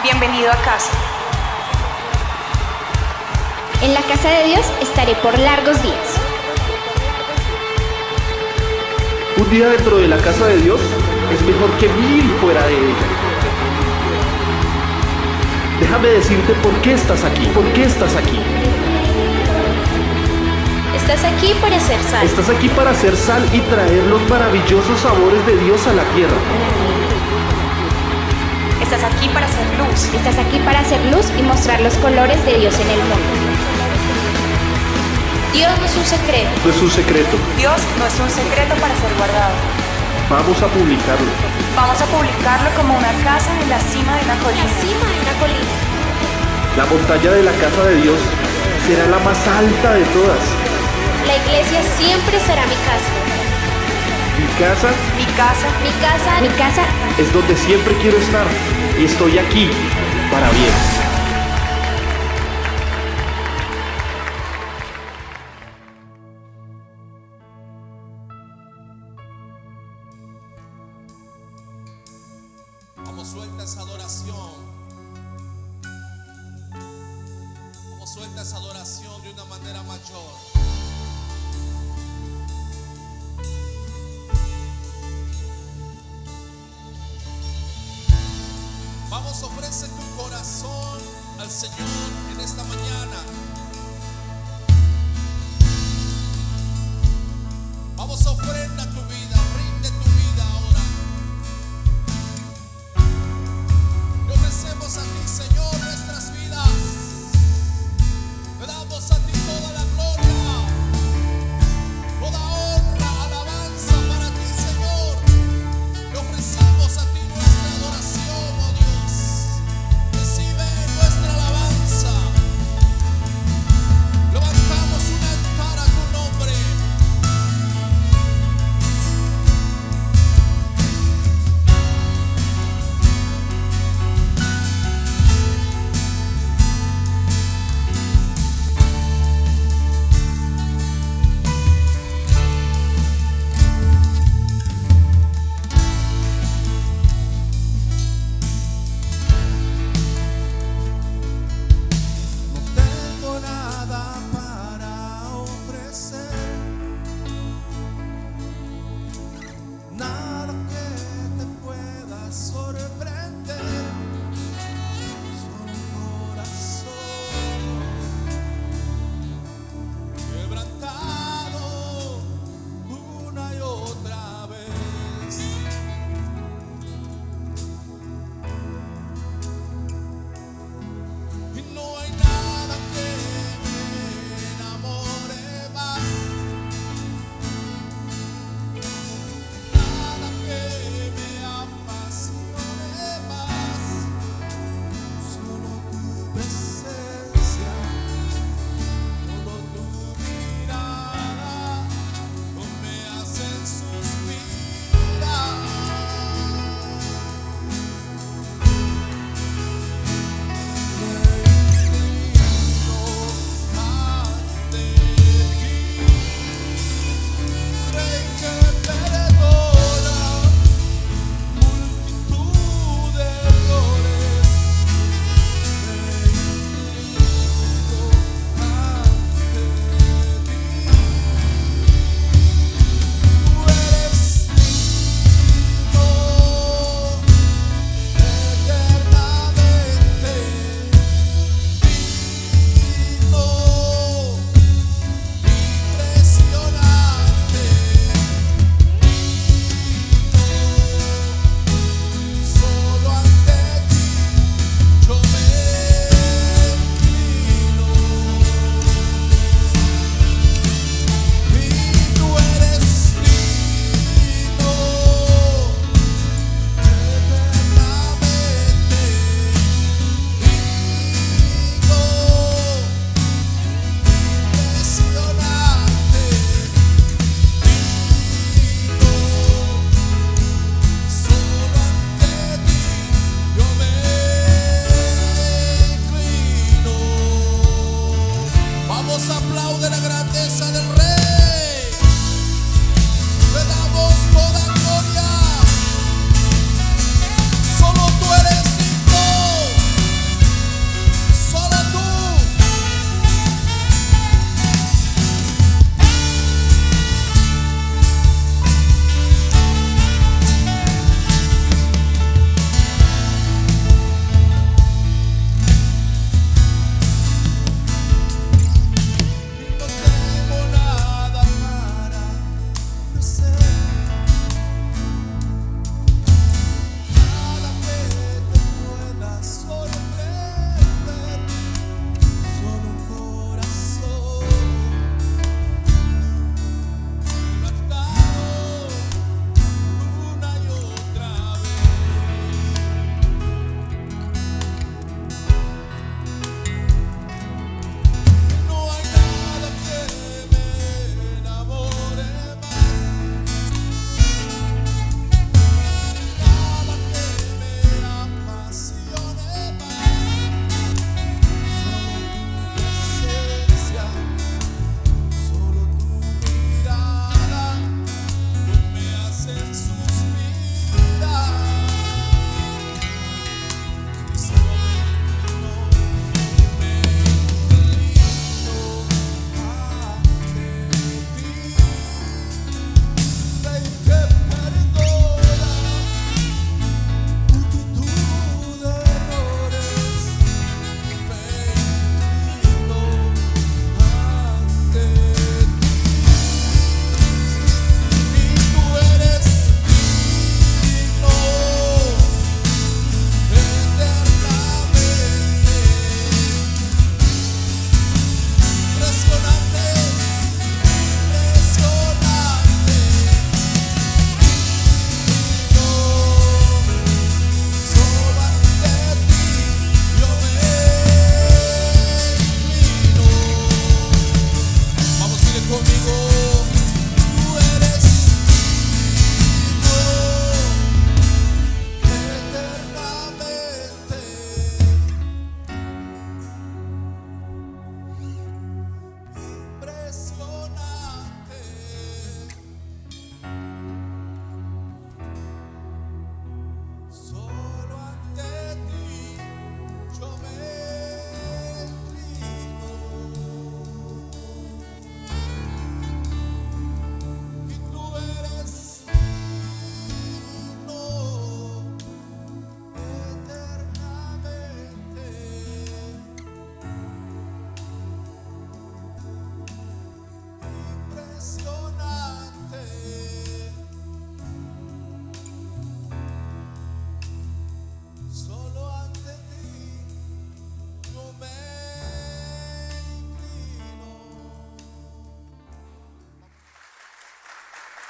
Bienvenido a casa. En la casa de Dios estaré por largos días. Un día dentro de la casa de Dios es mejor que 1000 fuera de ella. Déjame decirte por qué estás aquí. ¿Por qué estás aquí? Estás aquí para hacer sal. Estás aquí para hacer sal y traer los maravillosos sabores de Dios a la tierra. Estás aquí para hacer luz. Estás aquí para hacer luz y mostrar los colores de Dios en el mundo. Dios no es un secreto. No es un secreto. Dios no es un secreto para ser guardado. Vamos a publicarlo. Vamos a publicarlo como una casa en la cima de una colina. La montaña de la casa de Dios será la más alta de todas. La iglesia siempre será mi casa. Mi casa Mi casa Mi casa, mi casa. es donde siempre quiero estar y estoy aquí para bien. Como suelta esa adoración. Como suelta esa adoración de una manera mayor. Vamos, ofrece tu corazón al Señor en esta mañana. Vamos, ofrenda tu vida, rinde tu vida ahora. Te ofrecemos a ti, Señor, nuestras vidas. Te damos a ti toda la gloria, toda honra, alabanza para ti, Señor. Te ofrecemos a ti nuestra adoración, oh Dios. Recibe nuestra alabanza. Levantamos un altar a tu nombre.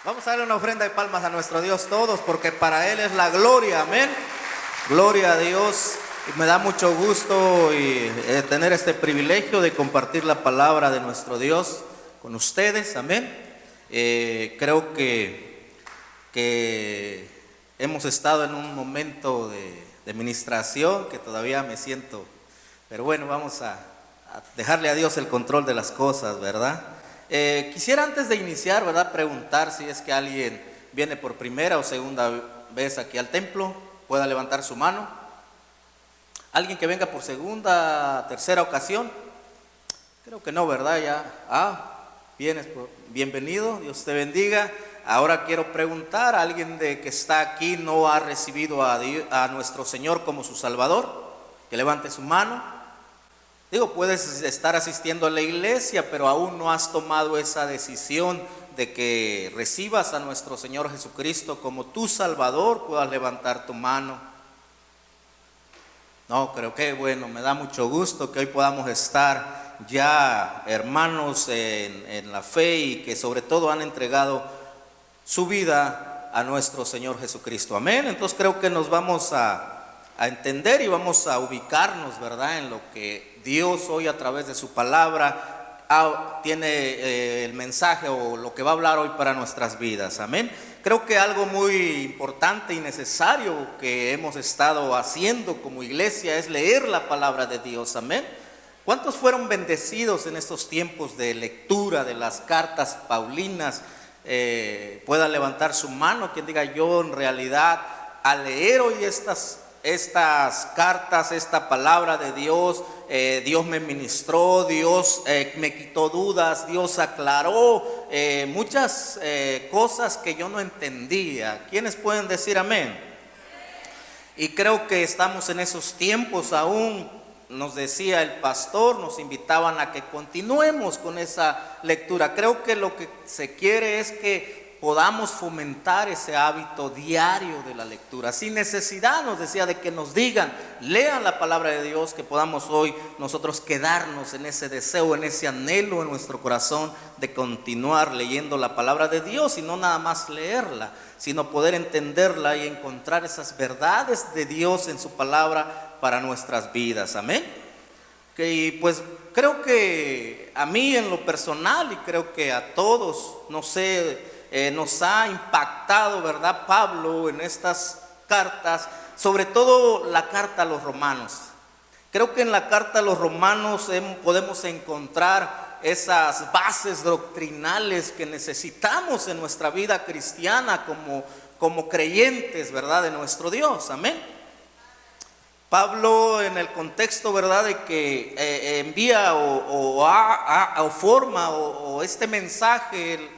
Vamos a darle una ofrenda de palmas a nuestro Dios todos, porque para Él es la gloria, amén. Gloria a Dios. Y me da mucho gusto tener este privilegio de compartir la palabra de nuestro Dios con ustedes, amén. Creo que hemos estado en un momento de ministración que todavía me siento, pero bueno, vamos a dejarle a Dios el control de las cosas, ¿verdad? Quisiera antes de iniciar, ¿verdad?, preguntar si es que alguien viene por primera o segunda vez aquí al templo, pueda levantar su mano. ¿Alguien que venga por segunda, tercera ocasión? Creo que no, ¿verdad? Ya. Bienvenido, Dios te bendiga. Ahora quiero preguntar, ¿alguien que está aquí no ha recibido a nuestro Señor como su Salvador? Que levante su mano. Digo, puedes estar asistiendo a la iglesia, pero aún no has tomado esa decisión de que recibas a nuestro Señor Jesucristo como tu Salvador. Puedas levantar tu mano. No, creo que bueno, me da mucho gusto que hoy podamos estar ya hermanos en la fe y que sobre todo han entregado su vida a nuestro Señor Jesucristo. Amén. Entonces creo que nos vamos a entender y vamos a ubicarnos, ¿verdad?, en lo que Dios hoy a través de su palabra tiene el mensaje o lo que va a hablar hoy para nuestras vidas. Amén. Creo que algo muy importante y necesario que hemos estado haciendo como iglesia es leer la palabra de Dios. Amén. ¿Cuántos fueron bendecidos en estos tiempos de lectura de las cartas paulinas? Pueda levantar su mano quien diga: yo en realidad al leer hoy estas cartas, esta palabra de Dios, Dios me ministró, Dios me quitó dudas, Dios aclaró muchas cosas que yo no entendía. ¿Quiénes pueden decir amén? Y creo que estamos en esos tiempos aún. Nos decía el pastor, nos invitaban a que continuemos con esa lectura. Creo que lo que se quiere es que podamos fomentar ese hábito diario de la lectura, sin necesidad, nos decía, de que nos digan, lean la palabra de Dios, que podamos hoy nosotros quedarnos en ese deseo, en ese anhelo en nuestro corazón de continuar leyendo la palabra de Dios y no nada más leerla, sino poder entenderla y encontrar esas verdades de Dios en su palabra para nuestras vidas. Amén. Y pues creo que a mí en lo personal y creo que a todos, no sé, nos ha impactado, ¿verdad?, Pablo en estas cartas, sobre todo la carta a los romanos. Creo que en la carta a los romanos podemos encontrar esas bases doctrinales que necesitamos en nuestra vida cristiana como creyentes, ¿verdad?, de nuestro Dios. Amén. Pablo, en el contexto, ¿verdad?, de que envía o forma este mensaje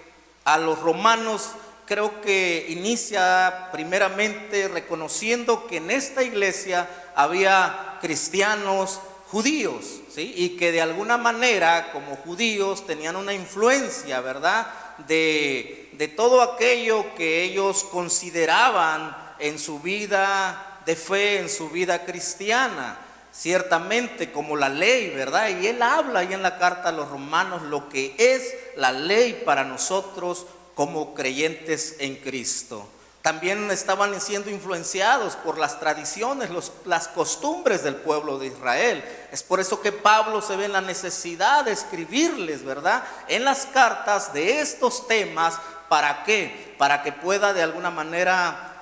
a los romanos, creo que inicia primeramente reconociendo que en esta iglesia había cristianos judíos, ¿sí?, y que de alguna manera como judíos tenían una influencia, ¿verdad?, de todo aquello que ellos consideraban en su vida de fe, en su vida cristiana, ciertamente como la ley, ¿verdad? Y él habla ahí en la carta a los romanos lo que es la ley para nosotros como creyentes en Cristo. También estaban siendo influenciados por las tradiciones, las costumbres del pueblo de Israel. Es por eso que Pablo se ve en la necesidad de escribirles, ¿verdad?, en las cartas de estos temas. ¿Para qué? Para que pueda de alguna manera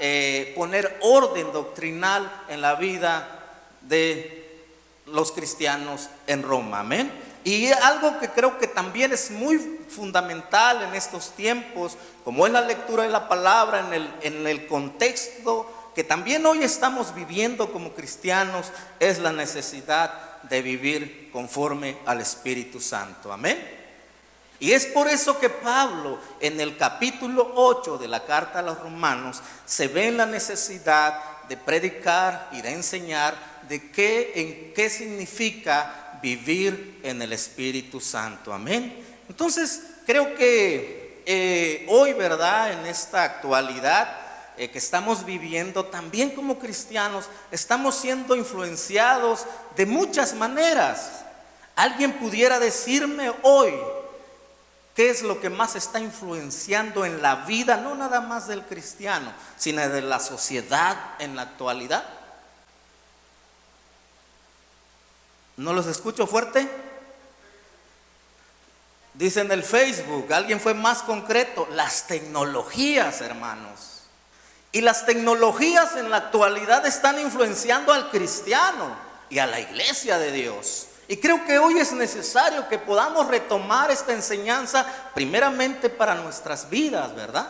poner orden doctrinal en la vida de los cristianos en Roma. Amén. Y algo que creo que también es muy fundamental en estos tiempos, como es la lectura de la palabra, en el contexto que también hoy estamos viviendo como cristianos, es la necesidad de vivir conforme al Espíritu Santo. Amén. Y es por eso que Pablo en el capítulo 8 de la carta a los romanos se ve en la necesidad de predicar y de enseñar en qué significa vivir en el Espíritu Santo. Amén. Entonces creo que hoy, ¿verdad?, en esta actualidad que estamos viviendo, también como cristianos estamos siendo influenciados de muchas maneras. Alguien pudiera decirme hoy ¿Qué es lo que más está influenciando en la vida, no nada más del cristiano, sino de la sociedad en la actualidad? ¿No los escucho fuerte? Dicen el Facebook, alguien fue más concreto, las tecnologías, hermanos. Y las tecnologías en la actualidad están influenciando al cristiano y a la iglesia de Dios. Y creo que hoy es necesario que podamos retomar esta enseñanza primeramente para nuestras vidas, ¿verdad?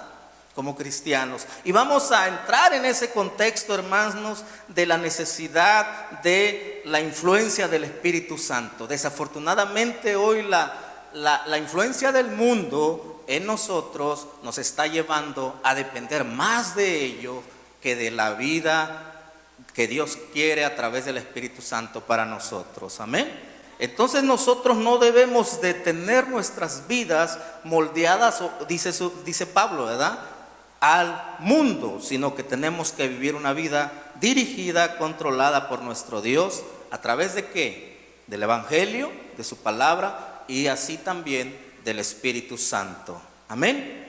Como cristianos. Y vamos a entrar en ese contexto, hermanos, de la necesidad de la influencia del Espíritu Santo. Desafortunadamente hoy la influencia del mundo en nosotros nos está llevando a depender más de ello que de la vida que Dios quiere a través del Espíritu Santo para nosotros. Amén. Entonces nosotros no debemos de tener nuestras vidas moldeadas, dice Pablo, ¿verdad?, al mundo, sino que tenemos que vivir una vida dirigida, controlada por nuestro Dios. ¿A través de qué? Del Evangelio, de su palabra y así también del Espíritu Santo. Amén.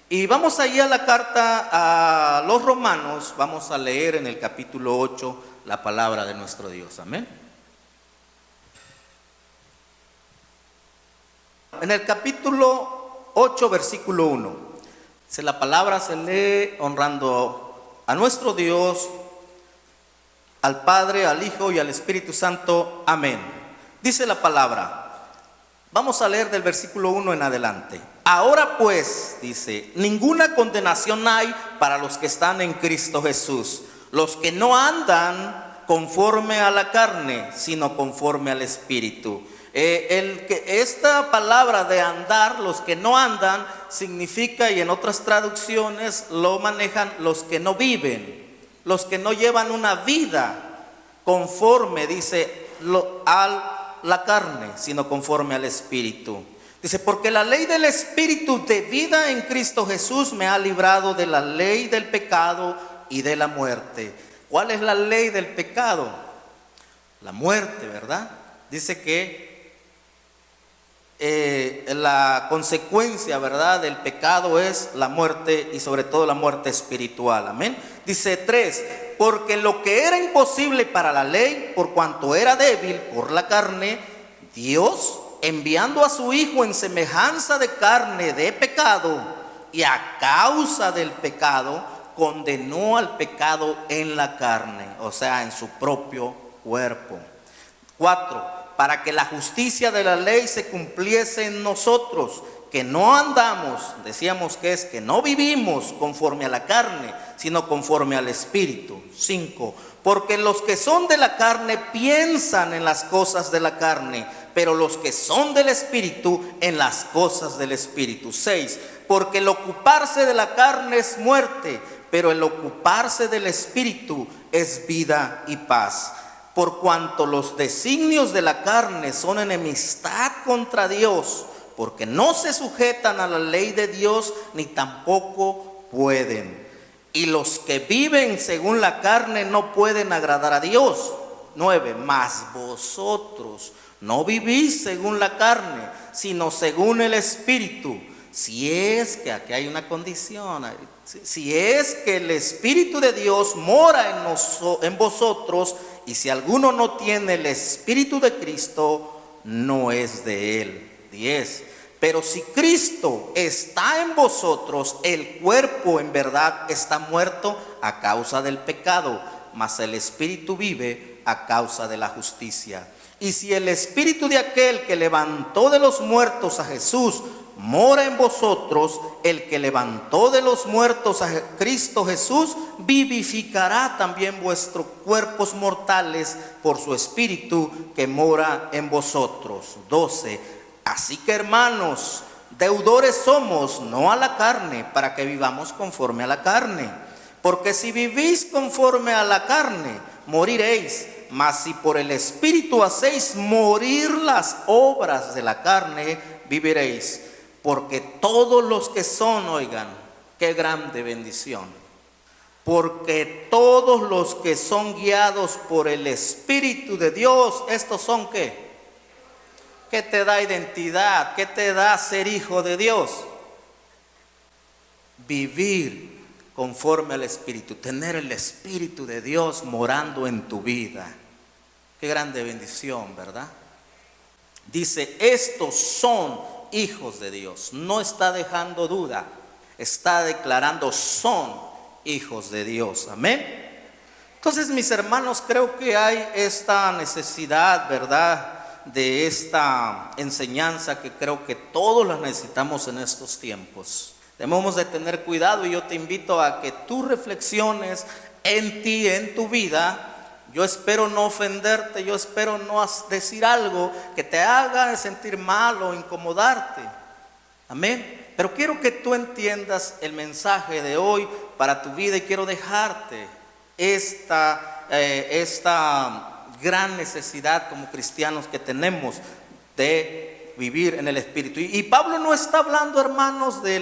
Y vamos allí a la carta a los Romanos, vamos a leer en el capítulo 8 la palabra de nuestro Dios. Amén. En el capítulo 8, versículo 1, la palabra se lee honrando a nuestro Dios, al Padre, al Hijo y al Espíritu Santo. Amén. Dice la palabra, vamos a leer del versículo 1 en adelante. Ahora pues, dice, ninguna condenación hay para los que están en Cristo Jesús, los que no andan conforme a la carne, sino conforme al Espíritu. Esta palabra de andar, los que no andan, significa, y en otras traducciones lo manejan, los que no viven, los que no llevan una vida conforme, dice, a la carne, sino conforme al Espíritu. Dice, porque la ley del Espíritu de vida en Cristo Jesús me ha librado de la ley del pecado y de la muerte. ¿Cuál es la ley del pecado? La muerte, ¿verdad? Dice que la consecuencia, ¿verdad?, del pecado es la muerte y sobre todo la muerte espiritual. Amén. Dice 3, porque lo que era imposible para la ley, por cuanto era débil por la carne, Dios, enviando a su Hijo en semejanza de carne de pecado, y a causa del pecado, condenó al pecado en la carne, o sea, en su propio cuerpo. 4, para que la justicia de la ley se cumpliese en nosotros, que no andamos, decíamos que es que no vivimos conforme a la carne, sino conforme al Espíritu. 5, porque los que son de la carne piensan en las cosas de la carne, pero los que son del Espíritu en las cosas del Espíritu. 6, porque el ocuparse de la carne es muerte, pero el ocuparse del Espíritu es vida y paz. Por cuanto los designios de la carne son enemistad contra Dios, porque no se sujetan a la ley de Dios, ni tampoco pueden. Y los que viven según la carne no pueden agradar a Dios. 9, mas vosotros no vivís según la carne, sino según el Espíritu. Si es que, aquí hay una condición, si es que el Espíritu de Dios mora en vosotros, y si alguno no tiene el Espíritu de Cristo, no es de él. 10, pero si Cristo está en vosotros, el cuerpo en verdad está muerto a causa del pecado, mas el Espíritu vive a causa de la justicia. Y si el Espíritu de aquel que levantó de los muertos a Jesús mora en vosotros, el que levantó de los muertos a Cristo Jesús vivificará también vuestros cuerpos mortales por su Espíritu que mora en vosotros. 12, así que hermanos, deudores somos, no a la carne, para que vivamos conforme a la carne. Porque si vivís conforme a la carne, moriréis. Mas si por el Espíritu hacéis morir las obras de la carne, viviréis. Porque todos los que son, oigan, qué grande bendición. Porque todos los que son guiados por el Espíritu de Dios, estos son ¿qué? ¿Qué te da identidad? ¿Qué te da ser hijo de Dios? Vivir conforme al Espíritu, tener el Espíritu de Dios morando en tu vida. Qué grande bendición, ¿verdad? Dice, estos son hijos de Dios. No está dejando duda, está declarando son hijos de Dios. Amén. Entonces, mis hermanos, creo que hay esta necesidad, ¿verdad?, de esta enseñanza que creo que todos la necesitamos en estos tiempos. Debemos de tener cuidado y yo te invito a que tú reflexiones en ti, en tu vida. Yo espero no ofenderte, yo espero no decir algo que te haga sentir mal o incomodarte. Amén. Pero quiero que tú entiendas el mensaje de hoy para tu vida y quiero dejarte esta gran necesidad como cristianos que tenemos de vivir en el Espíritu. Y Pablo no está hablando, hermanos, de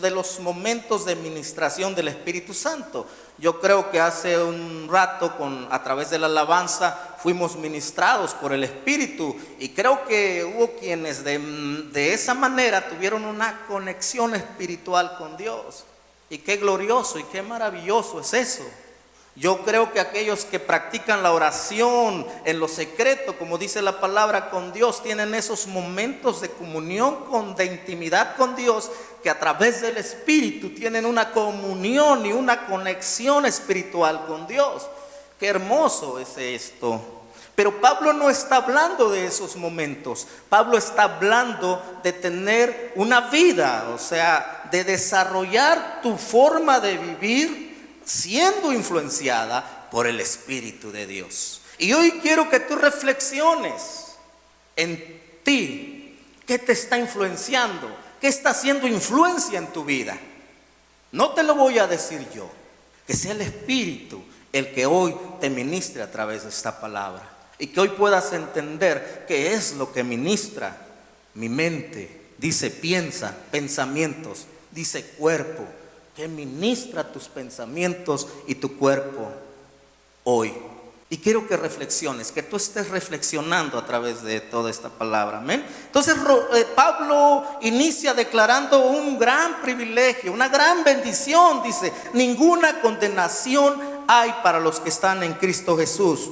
los momentos de ministración del Espíritu Santo. Yo creo que hace un rato a través de la alabanza fuimos ministrados por el Espíritu y creo que hubo quienes de esa manera tuvieron una conexión espiritual con Dios. Y qué glorioso y qué maravilloso es eso. Yo creo que aquellos que practican la oración en lo secreto, como dice la palabra, con Dios, tienen esos momentos de comunión, de intimidad con Dios, que a través del Espíritu tienen una comunión y una conexión espiritual con Dios. Qué hermoso es esto. Pero Pablo no está hablando de esos momentos. Pablo está hablando de tener una vida, o sea, de desarrollar tu forma de vivir siendo influenciada por el Espíritu de Dios. Y hoy quiero que tú reflexiones en ti. ¿Qué te está influenciando? ¿Qué está haciendo influencia en tu vida? No te lo voy a decir yo. Que sea el Espíritu el que hoy te ministre a través de esta palabra. Y que hoy puedas entender qué es lo que ministra mi mente. Dice piensa, pensamientos. Dice cuerpo. Que ministra tus pensamientos y tu cuerpo hoy. Y quiero que reflexiones, que tú estés reflexionando a través de toda esta palabra. Amén. Entonces Pablo inicia declarando un gran privilegio, una gran bendición. Dice, ninguna condenación hay para los que están en Cristo Jesús.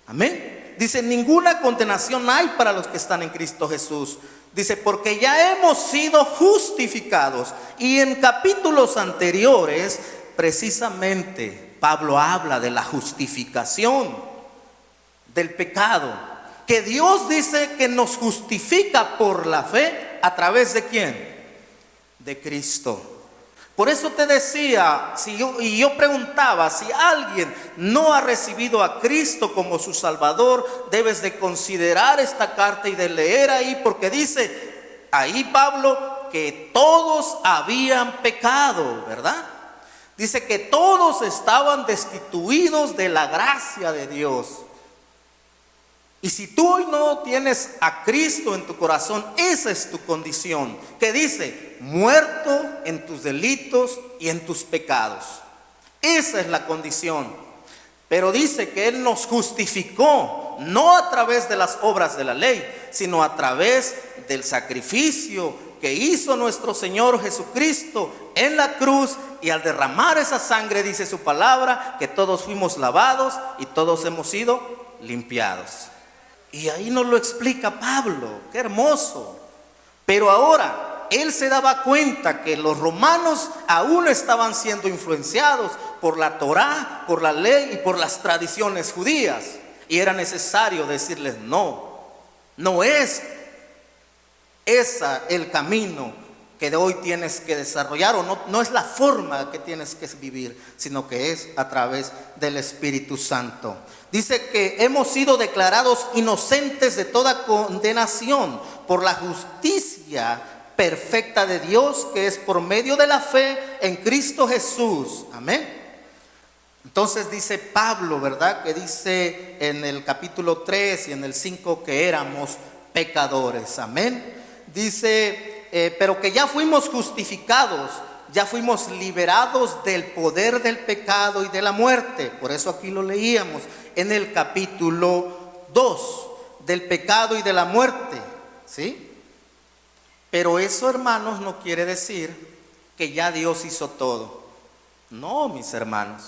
Amén. Dice, ninguna condenación hay para los que están en Cristo Jesús. Dice, porque ya hemos sido justificados. Y en capítulos anteriores, precisamente, Pablo habla de la justificación del pecado. Que Dios dice que nos justifica por la fe. ¿A través de quién? De Cristo. Por eso te decía, yo preguntaba, si alguien no ha recibido a Cristo como su Salvador, debes de considerar esta carta y de leer ahí, porque dice ahí Pablo que todos habían pecado, ¿verdad? Dice que todos estaban destituidos de la gracia de Dios. Y si tú hoy no tienes a Cristo en tu corazón, esa es tu condición. Que dice, muerto en tus delitos y en tus pecados. Esa es la condición. Pero dice que Él nos justificó, no a través de las obras de la ley, sino a través del sacrificio que hizo nuestro Señor Jesucristo en la cruz. Y al derramar esa sangre, dice su palabra, que todos fuimos lavados y todos hemos sido limpiados. Y ahí nos lo explica Pablo, qué hermoso. Pero ahora, él se daba cuenta que los romanos aún estaban siendo influenciados por la Torá, por la ley y por las tradiciones judías. Y era necesario decirles, no es ese el camino que de hoy tienes que desarrollar, o no es la forma que tienes que vivir, sino que es a través del Espíritu Santo. Dice que hemos sido declarados inocentes de toda condenación por la justicia perfecta de Dios, que es por medio de la fe en Cristo Jesús. Amén. Entonces dice Pablo, ¿verdad? Que dice en el capítulo 3 y en el 5 que éramos pecadores. Amén. Dice, pero que ya fuimos justificados, ya fuimos liberados del poder del pecado y de la muerte. Por eso aquí lo leíamos en el capítulo 2, del pecado y de la muerte. ¿sí? Pero eso, hermanos, no quiere decir que ya Dios hizo todo. No, mis hermanos.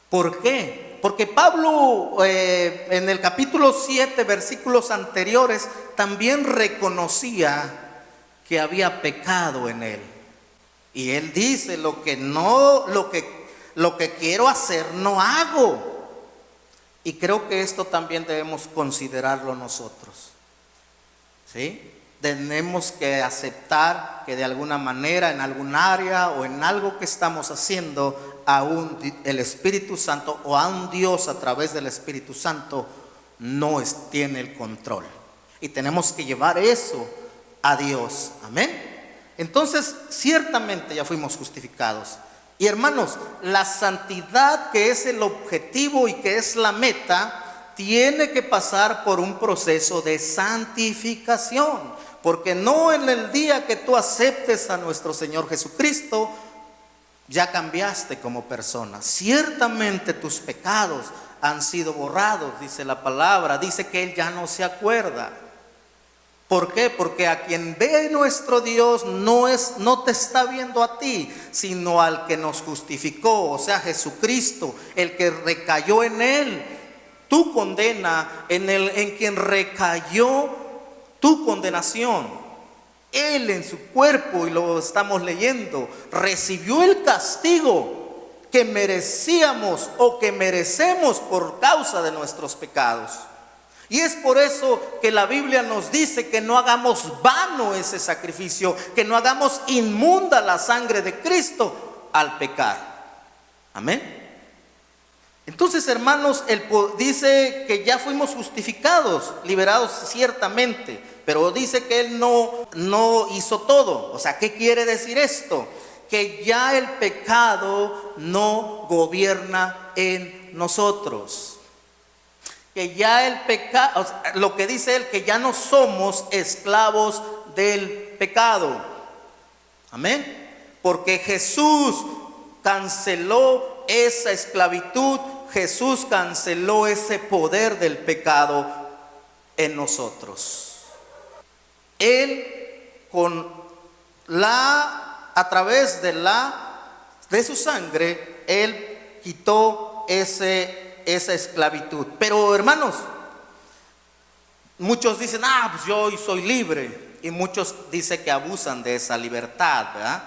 ¿Por qué? Porque Pablo en el capítulo 7, versículos anteriores, también reconocía que había pecado en él. Y él dice, lo que quiero hacer no hago. Y creo que esto también debemos considerarlo nosotros, ¿sí? Tenemos que aceptar que de alguna manera, en algún área o en algo que estamos haciendo, aún el Espíritu Santo o a un Dios a través del Espíritu Santo tiene el control. Y tenemos que llevar eso a Dios. Amén. Entonces, ciertamente ya fuimos justificados. Y hermanos, la santidad, que es el objetivo y que es la meta, tiene que pasar por un proceso de santificación. Porque no en el día que tú aceptes a nuestro Señor Jesucristo, ya cambiaste como persona. Ciertamente tus pecados han sido borrados, dice la palabra. Dice que Él ya no se acuerda. ¿Por qué? Porque a quien ve nuestro Dios no te está viendo a ti, sino al que nos justificó, o sea, Jesucristo, el que recayó en Él. Tu condena, en quien recayó tu condenación. Él en su cuerpo, y lo estamos leyendo, recibió el castigo que merecíamos o que merecemos por causa de nuestros pecados. Y es por eso que la Biblia nos dice que no hagamos vano ese sacrificio, que no hagamos inmunda la sangre de Cristo al pecar. Amén. Entonces, hermanos, Él dice que ya fuimos justificados, liberados ciertamente, pero dice que Él no hizo todo. O sea, ¿qué quiere decir esto? Que ya el pecado no gobierna en nosotros. Que ya el pecado, lo que dice Él, que ya no somos esclavos del pecado. Amén. Porque Jesús canceló esa esclavitud, Jesús canceló ese poder del pecado en nosotros. Él a través de su sangre, Él quitó esa esclavitud. Pero hermanos, muchos dicen, pues yo hoy soy libre. Y muchos dicen que abusan de esa libertad, ¿verdad?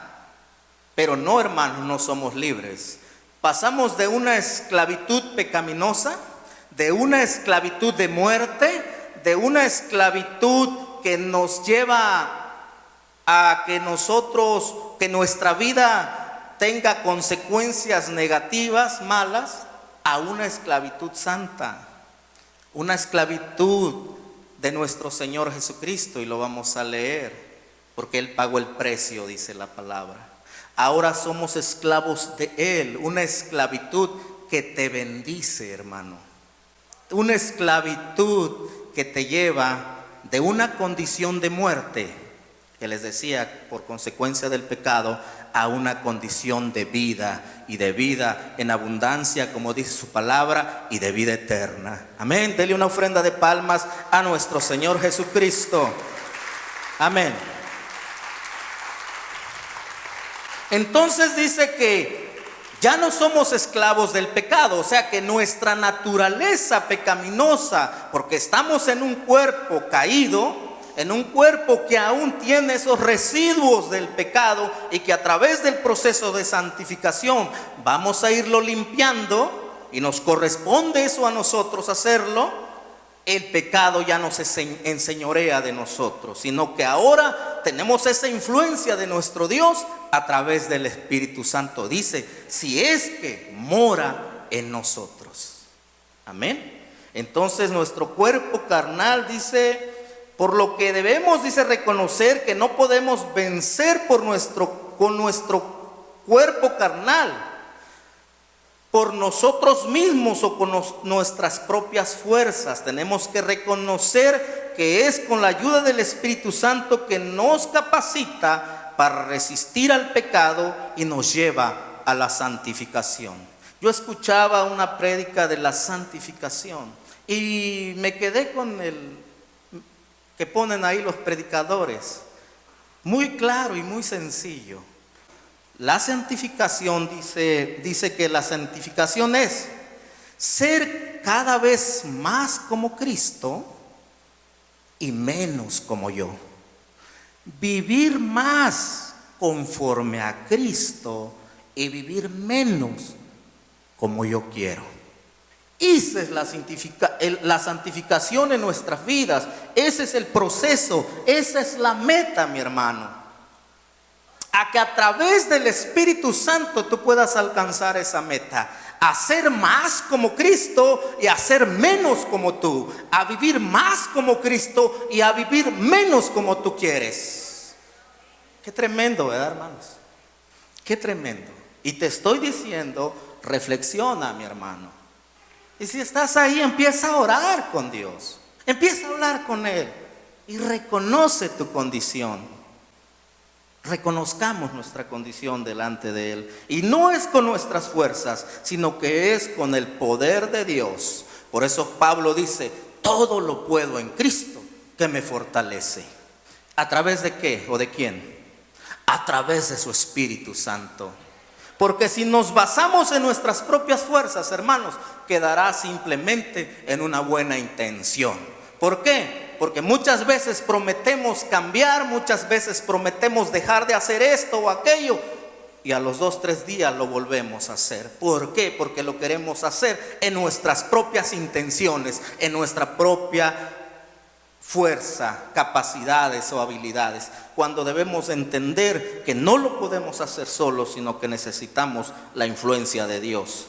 Pero no, hermanos, no somos libres. Pasamos de una esclavitud pecaminosa, de una esclavitud de muerte, de una esclavitud que nos lleva a que nuestra vida tenga consecuencias negativas, malas, a una esclavitud santa, una esclavitud de nuestro Señor Jesucristo. Y lo vamos a leer, porque Él pagó el precio, dice la palabra. Ahora somos esclavos de Él, una esclavitud que te bendice, hermano. Una esclavitud que te lleva de una condición de muerte, que les decía, por consecuencia del pecado, a una condición de vida, y de vida en abundancia, como dice su palabra, y de vida eterna. Amén. Dele una ofrenda de palmas a nuestro Señor Jesucristo. Amén. Entonces dice que ya no somos esclavos del pecado, o sea que nuestra naturaleza pecaminosa, porque estamos en un cuerpo caído, en un cuerpo que aún tiene esos residuos del pecado, y que a través del proceso de santificación vamos a irlo limpiando, y nos corresponde eso a nosotros hacerlo. El pecado ya no se enseñorea de nosotros, sino que ahora tenemos esa influencia de nuestro Dios a través del Espíritu Santo. Dice, si es que mora en nosotros. Amén. Entonces nuestro cuerpo carnal, dice, por lo que debemos, dice, reconocer que no podemos vencer con nuestro cuerpo carnal, por nosotros mismos o con nuestras propias fuerzas. Tenemos que reconocer que es con la ayuda del Espíritu Santo que nos capacita para resistir al pecado y nos lleva a la santificación. Yo escuchaba una prédica de la santificación y me quedé con que ponen ahí los predicadores. Muy claro y muy sencillo. La santificación dice que la santificación es ser cada vez más como Cristo y menos como yo. Vivir más conforme a Cristo y vivir menos como yo quiero. Esa es la santificación en nuestras vidas. Ese es el proceso, esa es la meta, mi hermano. A que a través del Espíritu Santo tú puedas alcanzar esa meta. A ser más como Cristo y a ser menos como tú. A vivir más como Cristo y a vivir menos como tú quieres. Qué tremendo, ¿verdad, hermanos? Qué tremendo. Y te estoy diciendo, reflexiona, mi hermano. Y si estás ahí, empieza a orar con Dios. Empieza a hablar con Él. Y reconoce tu condición. Reconozcamos nuestra condición delante de Él. Y no es con nuestras fuerzas, sino que es con el poder de Dios. Por eso Pablo dice, todo lo puedo en Cristo que me fortalece. ¿A través de qué o de quién? A través de su Espíritu Santo. Porque si nos basamos en nuestras propias fuerzas, hermanos, quedará simplemente en una buena intención. ¿Por qué? Porque muchas veces prometemos cambiar, muchas veces prometemos dejar de hacer esto o aquello, y a los 2 o 3 días lo volvemos a hacer. ¿Por qué? Porque lo queremos hacer en nuestras propias intenciones, en nuestra propia fuerza, capacidades o habilidades, cuando debemos entender que no lo podemos hacer solos, sino que necesitamos la influencia de Dios.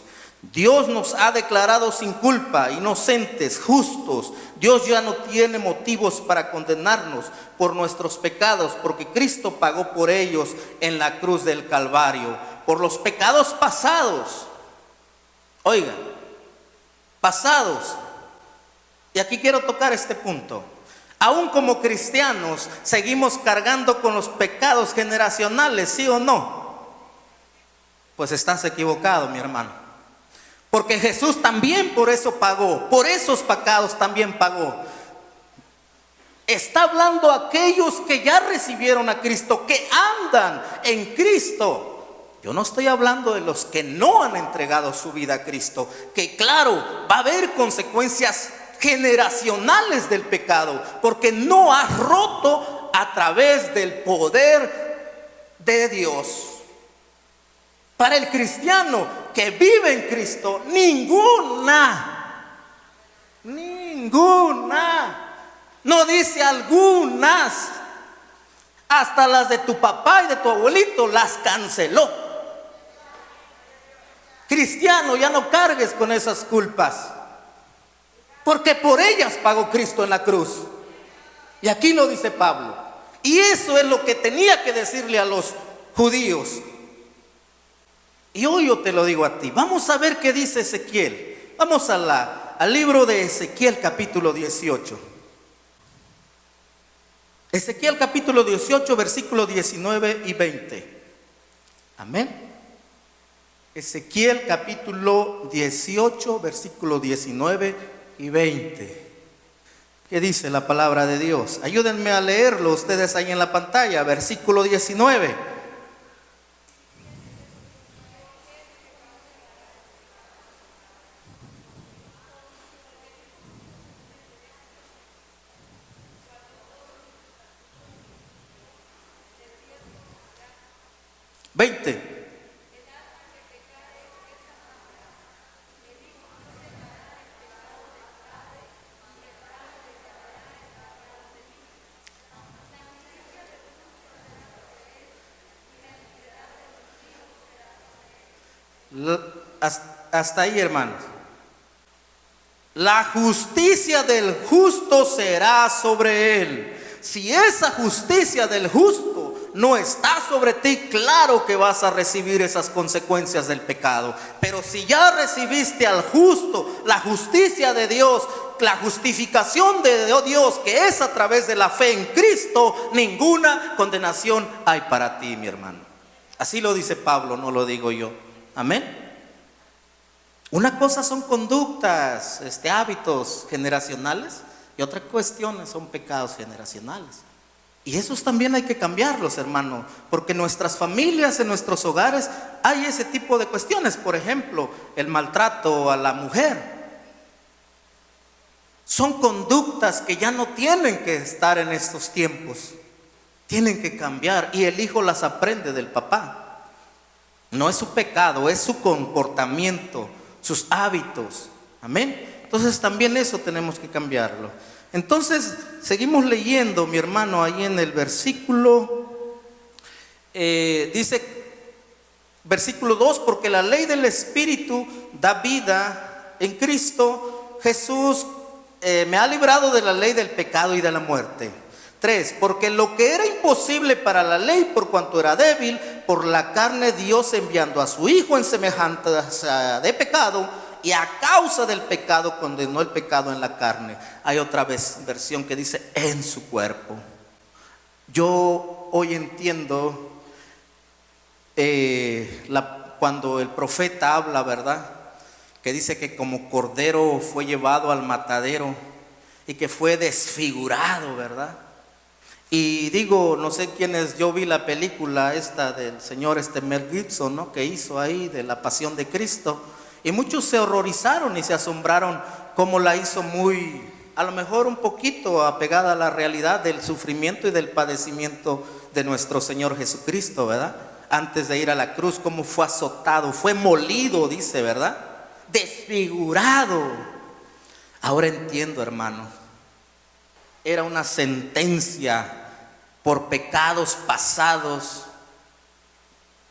Dios nos ha declarado sin culpa, inocentes, justos. Dios ya no tiene motivos para condenarnos por nuestros pecados, porque Cristo pagó por ellos en la cruz del Calvario, por los pecados pasados. Oigan, pasados. Y aquí quiero tocar este punto. Aún como cristianos seguimos cargando con los pecados generacionales, ¿sí o no? Pues estás equivocado, mi hermano. Porque Jesús también por eso pagó, por esos pecados también pagó. Está hablando a aquellos que ya recibieron a Cristo, que andan en Cristo. Yo no estoy hablando de los que no han entregado su vida a Cristo, que claro, va a haber consecuencias generacionales del pecado, porque no has roto a través del poder de Dios. Para el cristiano que vive en Cristo, ninguna, no dice algunas, hasta las de tu papá y de tu abuelito las canceló. Cristiano, ya no cargues con esas culpas, porque por ellas pagó Cristo en la cruz. Y aquí lo dice Pablo. Y eso es lo que tenía que decirle a los judíos. Y hoy yo te lo digo a ti. Vamos a ver qué dice Ezequiel. Vamos al libro de Ezequiel capítulo 18. Ezequiel capítulo 18, versículos 19 y 20. Amén. Ezequiel capítulo 18, versículos 19 y 20. ¿Qué dice la palabra de Dios? Ayúdenme a leerlo ustedes ahí en la pantalla. Versículo 19. Hasta ahí, hermanos. La justicia del justo será sobre él. Si esa justicia del justo no está sobre ti, claro que vas a recibir esas consecuencias del pecado. Pero si ya recibiste al justo, la justicia de Dios, la justificación de Dios, que es a través de la fe en Cristo, ninguna condenación hay para ti, mi hermano. Así lo dice Pablo, no lo digo yo. Amén. Una cosa son conductas, hábitos generacionales, y otras cuestiones son pecados generacionales. Y esos también hay que cambiarlos, hermano, porque en nuestras familias, en nuestros hogares, hay ese tipo de cuestiones. Por ejemplo, el maltrato a la mujer. Son conductas que ya no tienen que estar en estos tiempos. Tienen que cambiar y el hijo las aprende del papá. No es su pecado, es su comportamiento, sus hábitos. Amén. Entonces también eso tenemos que cambiarlo. Entonces seguimos leyendo, mi hermano, ahí en el versículo, dice, versículo 2, porque la ley del Espíritu da vida en Cristo Jesús, me ha librado de la ley del pecado y de la muerte. 3, porque lo que era imposible para la ley, por cuanto era débil, por la carne Dios enviando a su Hijo en semejanza de pecado, y a causa del pecado condenó el pecado en la carne. Hay otra versión que dice en su cuerpo. Yo hoy entiendo cuando el profeta habla, ¿verdad? Que dice que como cordero fue llevado al matadero y que fue desfigurado, ¿verdad? Y digo, no sé quiénes, yo vi la película esta del señor Mel Gibson, ¿no? Que hizo ahí de la Pasión de Cristo. Y muchos se horrorizaron y se asombraron cómo la hizo muy, a lo mejor un poquito apegada a la realidad del sufrimiento y del padecimiento de nuestro Señor Jesucristo, ¿verdad? Antes de ir a la cruz, cómo fue azotado, fue molido, dice, ¿verdad? Desfigurado. Ahora entiendo, hermano. Era una sentencia por pecados pasados,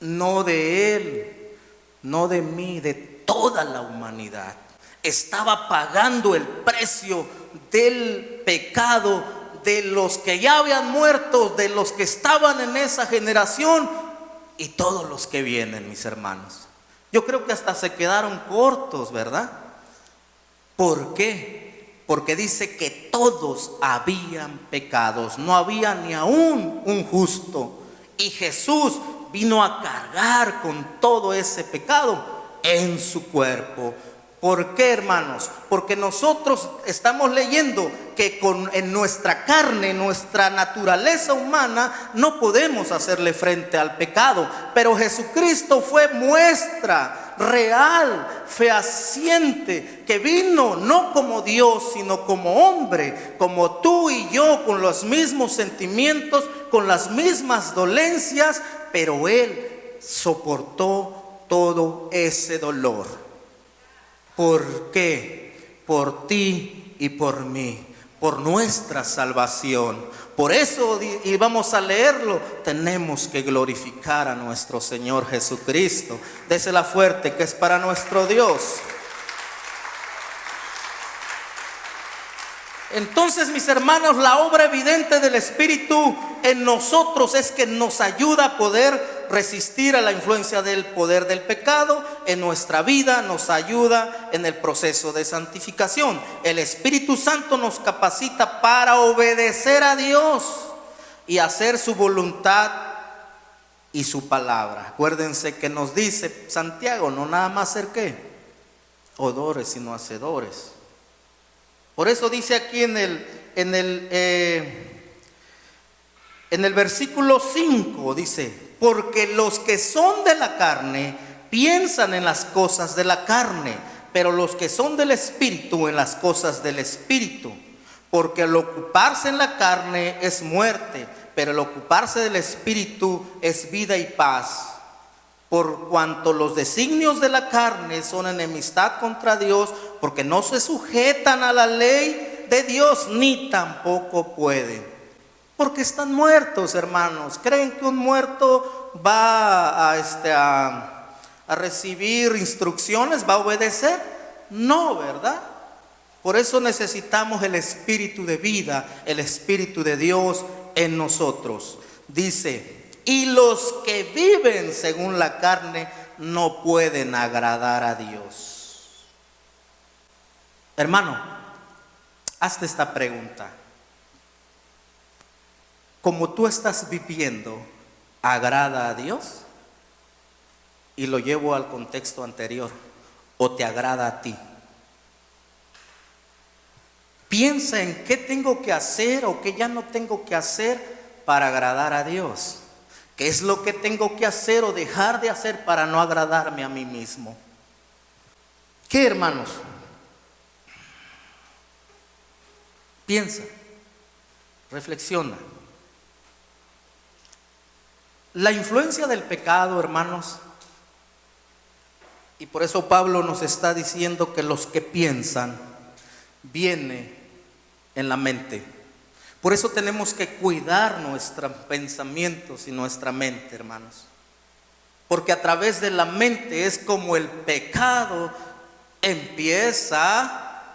no de él, no de mí, de toda la humanidad. Estaba pagando el precio del pecado de los que ya habían muerto, de los que estaban en esa generación y todos los que vienen, mis hermanos. Yo creo que hasta se quedaron cortos, ¿verdad? ¿Por qué? Porque dice que todos habían pecados, no había ni aún un justo. Y Jesús vino a cargar con todo ese pecado en su cuerpo. ¿Por qué, hermanos? Porque nosotros estamos leyendo que en nuestra carne, nuestra naturaleza humana, no podemos hacerle frente al pecado. Pero Jesucristo fue muestra real, fehaciente, que vino no como Dios, sino como hombre, como tú y yo, con los mismos sentimientos, con las mismas dolencias, pero Él soportó todo ese dolor. ¿Por qué? Por ti y por mí, por nuestra salvación. Por eso, y vamos a leerlo, tenemos que glorificar a nuestro Señor Jesucristo. Désela fuerte, que es para nuestro Dios. Entonces, mis hermanos, la obra evidente del Espíritu en nosotros es que nos ayuda a poder resistir a la influencia del poder del pecado en nuestra vida, nos ayuda en el proceso de santificación. El Espíritu Santo nos capacita para obedecer a Dios y hacer su voluntad y su palabra. Acuérdense que nos dice Santiago, no nada más ser ¿qué? Odores, sino hacedores. Por eso dice aquí en el versículo 5, dice, porque los que son de la carne piensan en las cosas de la carne, pero los que son del Espíritu en las cosas del Espíritu. Porque el ocuparse en la carne es muerte, pero el ocuparse del Espíritu es vida y paz. Por cuanto los designios de la carne son enemistad contra Dios, porque no se sujetan a la ley de Dios, ni tampoco pueden. Porque están muertos, hermanos. ¿Creen que un muerto va a recibir instrucciones, va a obedecer? No, ¿verdad? Por eso necesitamos el Espíritu de vida, el Espíritu de Dios en nosotros. Dice, y los que viven según la carne no pueden agradar a Dios. Hermano, hazte esta pregunta. Como tú estás viviendo, ¿agrada a Dios? Y lo llevo al contexto anterior. ¿O te agrada a ti? Piensa en qué tengo que hacer o qué ya no tengo que hacer para agradar a Dios. ¿Qué es lo que tengo que hacer o dejar de hacer para no agradarme a mí mismo? ¿Qué, hermanos? Piensa, reflexiona. La influencia del pecado, hermanos, y por eso Pablo nos está diciendo que los que piensan viene en la mente. Por eso tenemos que cuidar nuestros pensamientos y nuestra mente, hermanos. Porque a través de la mente es como el pecado empieza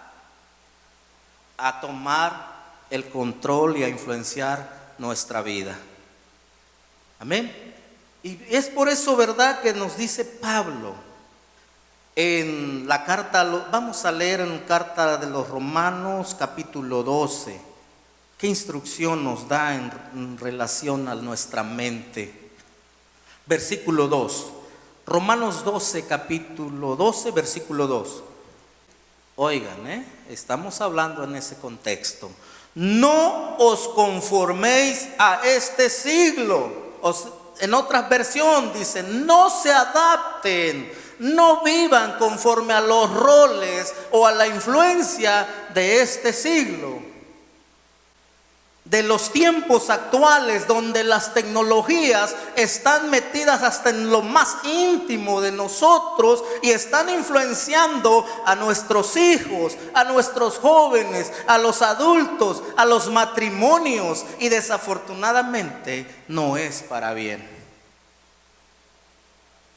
a tomar el control y a influenciar nuestra vida. Amén. Y es por eso, ¿verdad?, que nos dice Pablo en la carta, vamos a leer en carta de los Romanos capítulo 12, qué instrucción nos da en relación a nuestra mente. Versículo 2, Romanos 12, capítulo 12, versículo 2. Oigan, estamos hablando en ese contexto. No os conforméis a este siglo. En otra versión dice, no se adapten, no vivan conforme a los roles o a la influencia de este siglo, de los tiempos actuales, donde las tecnologías están metidas hasta en lo más íntimo de nosotros y están influenciando a nuestros hijos, a nuestros jóvenes, a los adultos, a los matrimonios, y desafortunadamente no es para bien.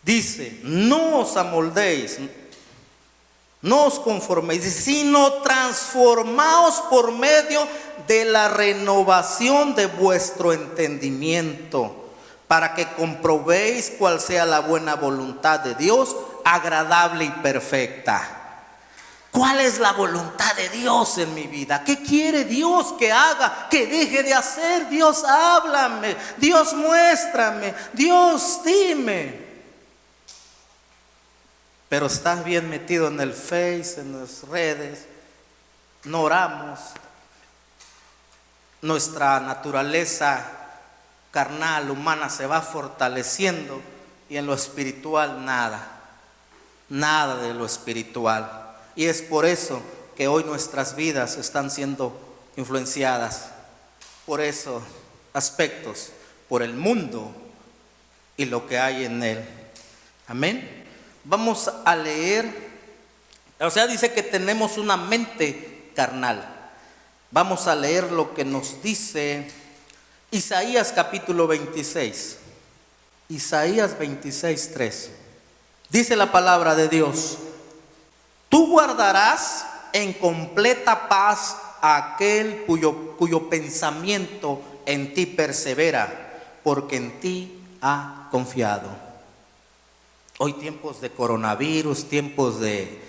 Dice, no os amoldéis, no os conforméis, sino transformaos por medio de la renovación de vuestro entendimiento, para que comprobéis cuál sea la buena voluntad de Dios, agradable y perfecta. ¿Cuál es la voluntad de Dios en mi vida? ¿Qué quiere Dios que haga, que deje de hacer? Dios, háblame, Dios, muéstrame, Dios, dime. Pero estás bien metido en el Face, en las redes, no oramos. Nuestra naturaleza carnal, humana, se va fortaleciendo, y en lo espiritual nada de lo espiritual. Y es por eso que hoy nuestras vidas están siendo influenciadas por esos aspectos, por el mundo y lo que hay en él. Amén. Vamos a leer, o sea, dice que tenemos una mente carnal. Vamos a leer lo que nos dice Isaías capítulo 26. Isaías 26, 3. Dice la palabra de Dios: tú guardarás en completa paz a aquel cuyo pensamiento en ti persevera, porque en ti ha confiado. Hoy tiempos de coronavirus, tiempos de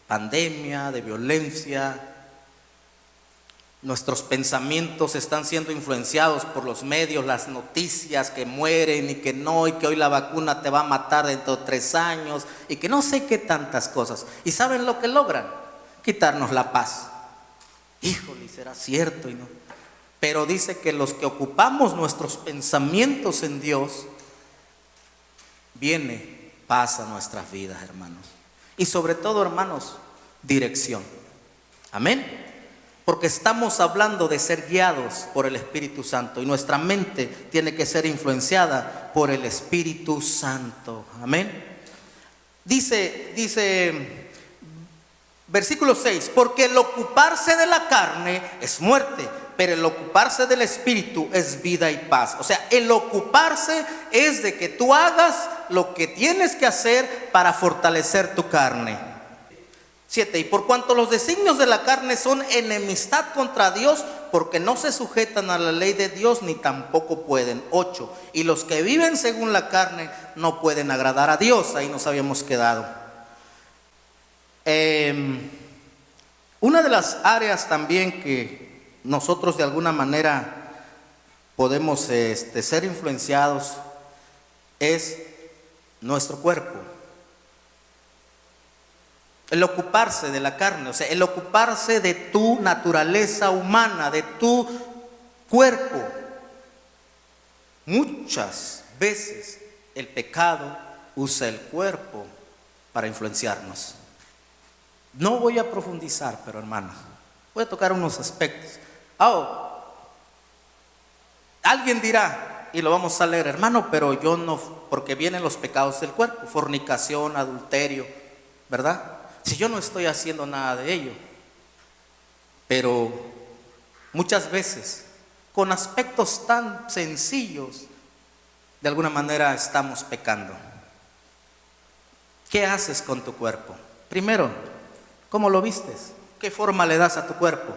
pandemia, de violencia, nuestros pensamientos están siendo influenciados por los medios, las noticias, que mueren y que no, y que hoy la vacuna te va a matar dentro de 3 años, y que no sé qué tantas cosas. ¿Y saben lo que logran? Quitarnos la paz. Híjole, ¿será cierto? Y no. Pero dice que los que ocupamos nuestros pensamientos en Dios, viene paz a nuestras vidas, hermanos. Y sobre todo, hermanos, dirección. Amén. Porque estamos hablando de ser guiados por el Espíritu Santo, y nuestra mente tiene que ser influenciada por el Espíritu Santo. Amén. Dice versículo 6, porque el ocuparse de la carne es muerte, pero el ocuparse del Espíritu es vida y paz. O sea, el ocuparse es de que tú hagas lo que tienes que hacer para fortalecer tu carne. 7, y por cuanto los designios de la carne son enemistad contra Dios, porque no se sujetan a la ley de Dios, ni tampoco pueden. 8, y los que viven según la carne no pueden agradar a Dios. Ahí nos habíamos quedado. Una de las áreas también que nosotros de alguna manera podemos ser influenciados es nuestro cuerpo. el ocuparse de la carne, o sea, el ocuparse de tu naturaleza humana, de tu cuerpo. Muchas veces el pecado usa el cuerpo para influenciarnos. No voy a profundizar, pero hermanos, voy a tocar unos aspectos. Alguien dirá, y lo vamos a leer, hermano, pero yo no, porque vienen los pecados del cuerpo, fornicación, adulterio, ¿verdad? Si yo no estoy haciendo nada de ello, pero muchas veces con aspectos tan sencillos, de alguna manera estamos pecando. ¿Qué haces con tu cuerpo? Primero, ¿cómo lo vistes? ¿Qué forma le das a tu cuerpo?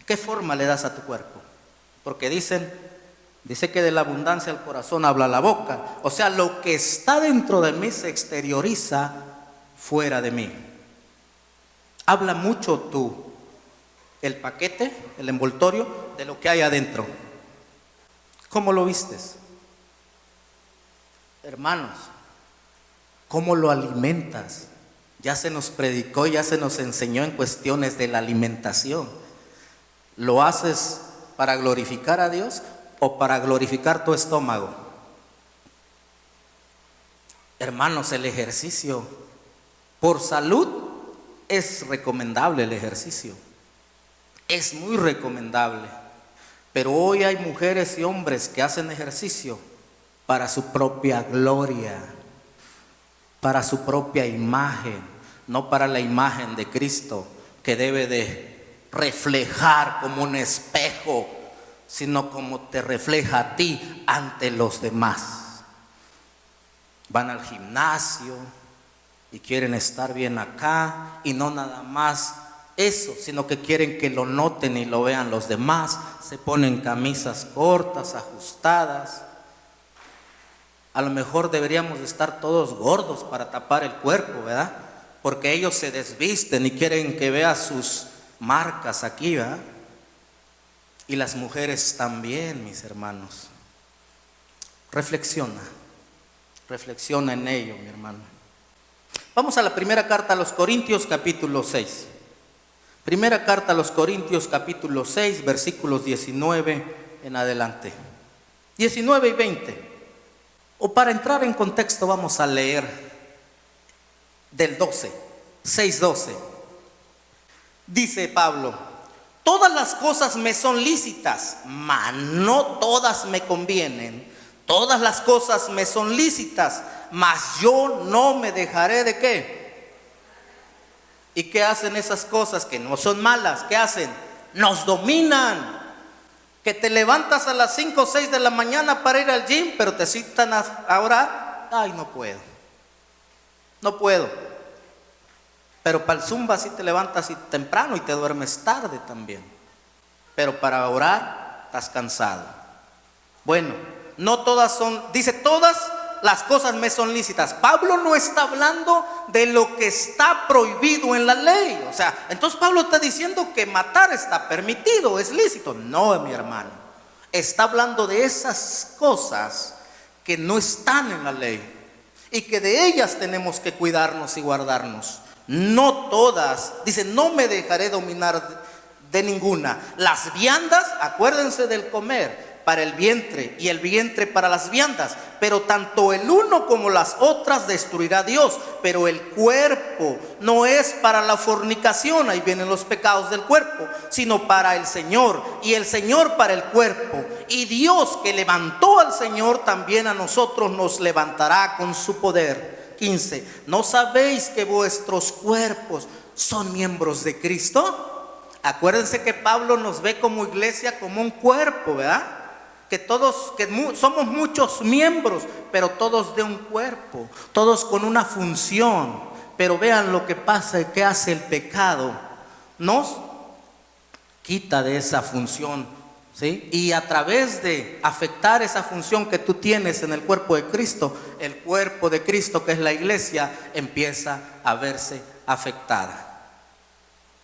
¿Qué forma le das a tu cuerpo? Porque dice que de la abundancia del corazón habla la boca. O sea, lo que está dentro de mí se exterioriza fuera de mí. Habla mucho el paquete, el envoltorio de lo que hay adentro. ¿Cómo lo vistes? Hermanos, ¿cómo lo alimentas? Ya se nos predicó, ya se nos enseñó en cuestiones de la alimentación. ¿Lo haces para glorificar a Dios o para glorificar tu estómago? Hermanos, el ejercicio por salud es recomendable, el ejercicio es muy recomendable, pero hoy hay mujeres y hombres que hacen ejercicio para su propia gloria, para su propia imagen, no para la imagen de Cristo, que debe de reflejar como un espejo, sino como te refleja a ti ante los demás. Van al gimnasio y quieren estar bien acá, y no nada más eso, sino que quieren que lo noten y lo vean los demás. Se ponen camisas cortas, ajustadas. A lo mejor deberíamos estar todos gordos para tapar el cuerpo, ¿verdad? Porque ellos se desvisten y quieren que vea sus marcas aquí, ¿verdad? Y las mujeres también, mis hermanos. Reflexiona en ello, mi hermano. Vamos a la primera carta a los Corintios, capítulo 6. Primera carta a los Corintios, capítulo 6, versículos 19 en adelante. 19 y 20. O para entrar en contexto vamos a leer del 12, 6:12. Dice Pablo: todas las cosas me son lícitas, mas no todas me convienen. Todas las cosas me son lícitas, mas yo no me dejaré de ¿qué? ¿Y qué hacen esas cosas que no son malas? ¿Qué hacen? Nos dominan. Que te levantas a las 5 o 6 de la mañana para ir al gym, pero te citan a orar. Ay, no puedo. Pero para el zumba sí te levantas temprano y te duermes tarde también. Pero para orar estás cansado. Bueno, no todas son, dice, todas las cosas me son lícitas. Pablo no está hablando de lo que está prohibido en la ley. O sea, entonces Pablo está diciendo que matar está permitido, es lícito. No, mi hermano. Está hablando de esas cosas que no están en la ley y que de ellas tenemos que cuidarnos y guardarnos. No todas, dice, no me dejaré dominar de ninguna. Las viandas, acuérdense del comer, para el vientre y el vientre para las viandas, pero tanto el uno como las otras destruirá Dios, pero el cuerpo no es para la fornicación, ahí vienen los pecados del cuerpo, sino para el Señor, y el Señor para el cuerpo, y Dios que levantó al Señor también a nosotros nos levantará con su poder. 15. ¿No sabéis que vuestros cuerpos son miembros de Cristo? Acuérdense que Pablo nos ve como iglesia como un cuerpo, ¿verdad? Que somos muchos miembros, pero todos de un cuerpo, todos con una función. Pero vean lo que pasa y que hace el pecado: nos quita de esa función, ¿sí? Y a través de afectar esa función que tú tienes en el cuerpo de Cristo, el cuerpo de Cristo que es la iglesia empieza a verse afectada,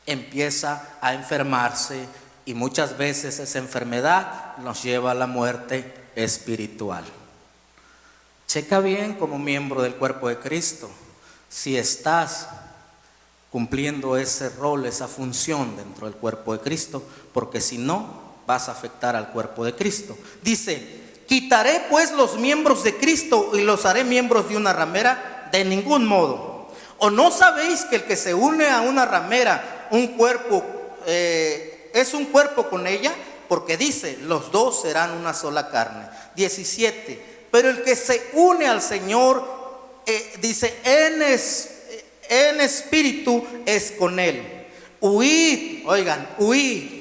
empieza a enfermarse. Y muchas veces esa enfermedad nos lleva a la muerte espiritual. Checa bien como miembro del cuerpo de Cristo si estás cumpliendo ese rol, esa función dentro del cuerpo de Cristo, porque si no, vas a afectar al cuerpo de Cristo. Dice, quitaré pues los miembros de Cristo y los haré miembros de una ramera, de ningún modo. ¿O no sabéis que el que se une a una ramera, un cuerpo, es un cuerpo con ella? Porque dice, los dos serán una sola carne. 17, pero el que se une al Señor, dice, en espíritu es con él. Huid, oigan, huid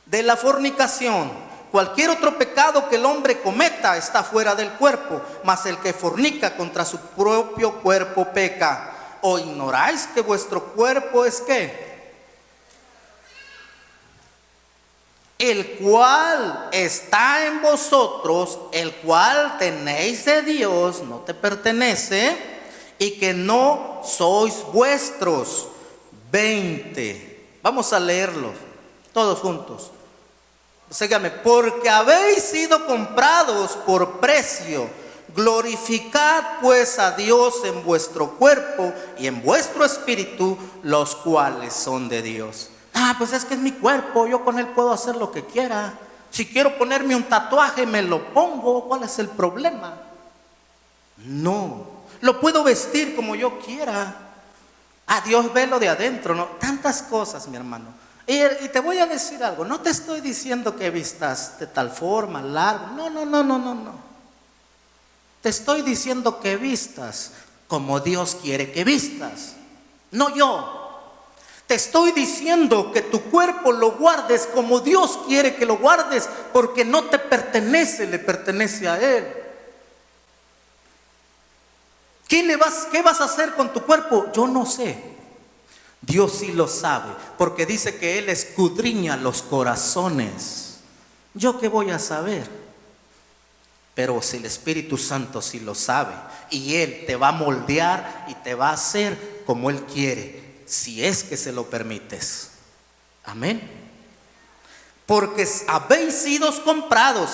de la fornicación. Cualquier otro pecado que el hombre cometa está fuera del cuerpo, mas el que fornica contra su propio cuerpo peca. ¿O ignoráis que vuestro cuerpo es qué? El cual está en vosotros, el cual tenéis de Dios, no te pertenece, y que no sois vuestros. 20. Vamos a leerlos todos juntos. Síganme. Porque habéis sido comprados por precio. Glorificad pues a Dios en vuestro cuerpo y en vuestro espíritu, los cuales son de Dios. Pues es que es mi cuerpo, yo con él puedo hacer lo que quiera. Si quiero ponerme un tatuaje, me lo pongo. ¿Cuál es el problema? No, lo puedo vestir como yo quiera. Dios ve lo de adentro, ¿no? Tantas cosas, mi hermano. Y te voy a decir algo, no te estoy diciendo que vistas de tal forma, largo. No. Te estoy diciendo que vistas como Dios quiere que vistas, no yo. Te estoy diciendo que tu cuerpo lo guardes como Dios quiere que lo guardes, porque no te pertenece, le pertenece a Él. ¿Qué vas a hacer con tu cuerpo? Yo no sé. Dios sí lo sabe, porque dice que Él escudriña los corazones. ¿Yo qué voy a saber? Pero si el Espíritu Santo sí lo sabe, y Él te va a moldear y te va a hacer como Él quiere, si es que se lo permites. Amén. Porque habéis sido comprados,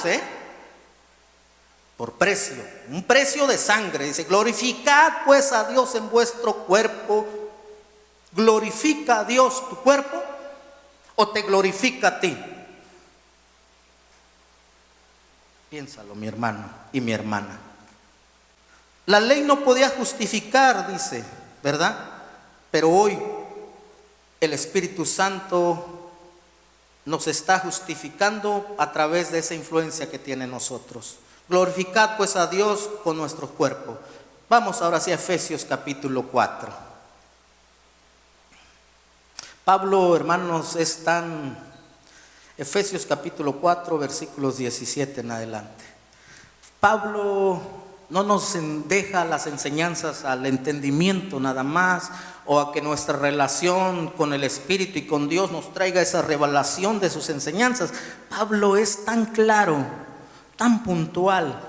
por precio, un precio de sangre. Dice, glorificad pues a Dios en vuestro cuerpo. ¿Glorifica a Dios tu cuerpo o te glorifica a ti? Piénsalo, mi hermano y mi hermana. La ley no podía justificar, dice, ¿verdad? Pero hoy el Espíritu Santo nos está justificando a través de esa influencia que tiene en nosotros. Glorificad pues a Dios con nuestro cuerpo. Vamos ahora sí a Efesios capítulo 4. Pablo, hermanos, Efesios capítulo 4, versículos 17 en adelante. Pablo no nos deja las enseñanzas al entendimiento nada más, o a que nuestra relación con el Espíritu y con Dios nos traiga esa revelación de sus enseñanzas. Pablo es tan claro, tan puntual,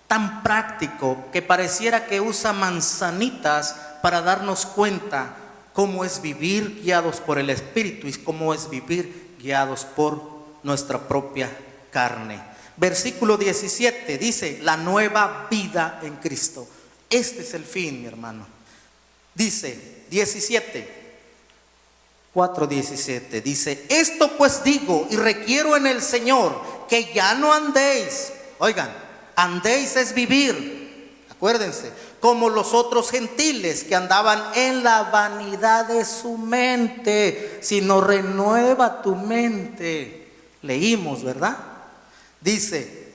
tan práctico, que pareciera que usa manzanitas para darnos cuenta cómo es vivir guiados por el Espíritu y cómo es vivir guiados por nuestra propia carne. Versículo 17 dice, la nueva vida en Cristo. Este es el fin, mi hermano. Dice 4:17, dice, esto pues digo y requiero en el Señor, que ya no andéis. Oigan, andéis es vivir, acuérdense, como los otros gentiles que andaban en la vanidad de su mente, sino renueva tu mente. Leímos, ¿verdad? Dice,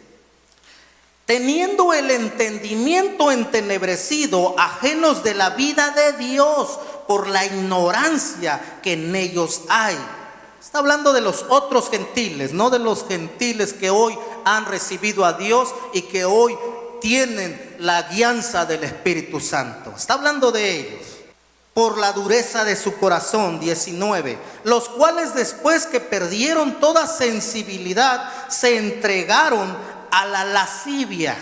teniendo el entendimiento entenebrecido, ajenos de la vida de Dios por la ignorancia que en ellos hay. Está hablando de los otros gentiles, no de los gentiles que hoy han recibido a Dios y que hoy tienen la guianza del Espíritu Santo. Está hablando de ellos. Por la dureza de su corazón, 19, los cuales después que perdieron toda sensibilidad, se entregaron a la lascivia.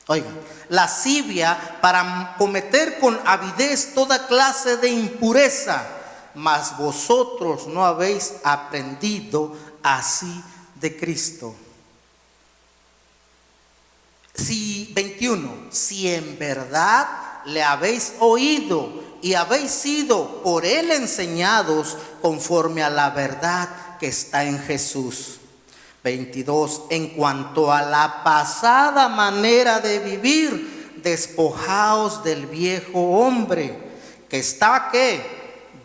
Oigan, lascivia para cometer con avidez toda clase de impureza. Mas vosotros no habéis aprendido así de Cristo. 21, si en verdad le habéis oído y habéis sido por él enseñados conforme a la verdad que está en Jesús. 22. En cuanto a la pasada manera de vivir, despojaos del viejo hombre que está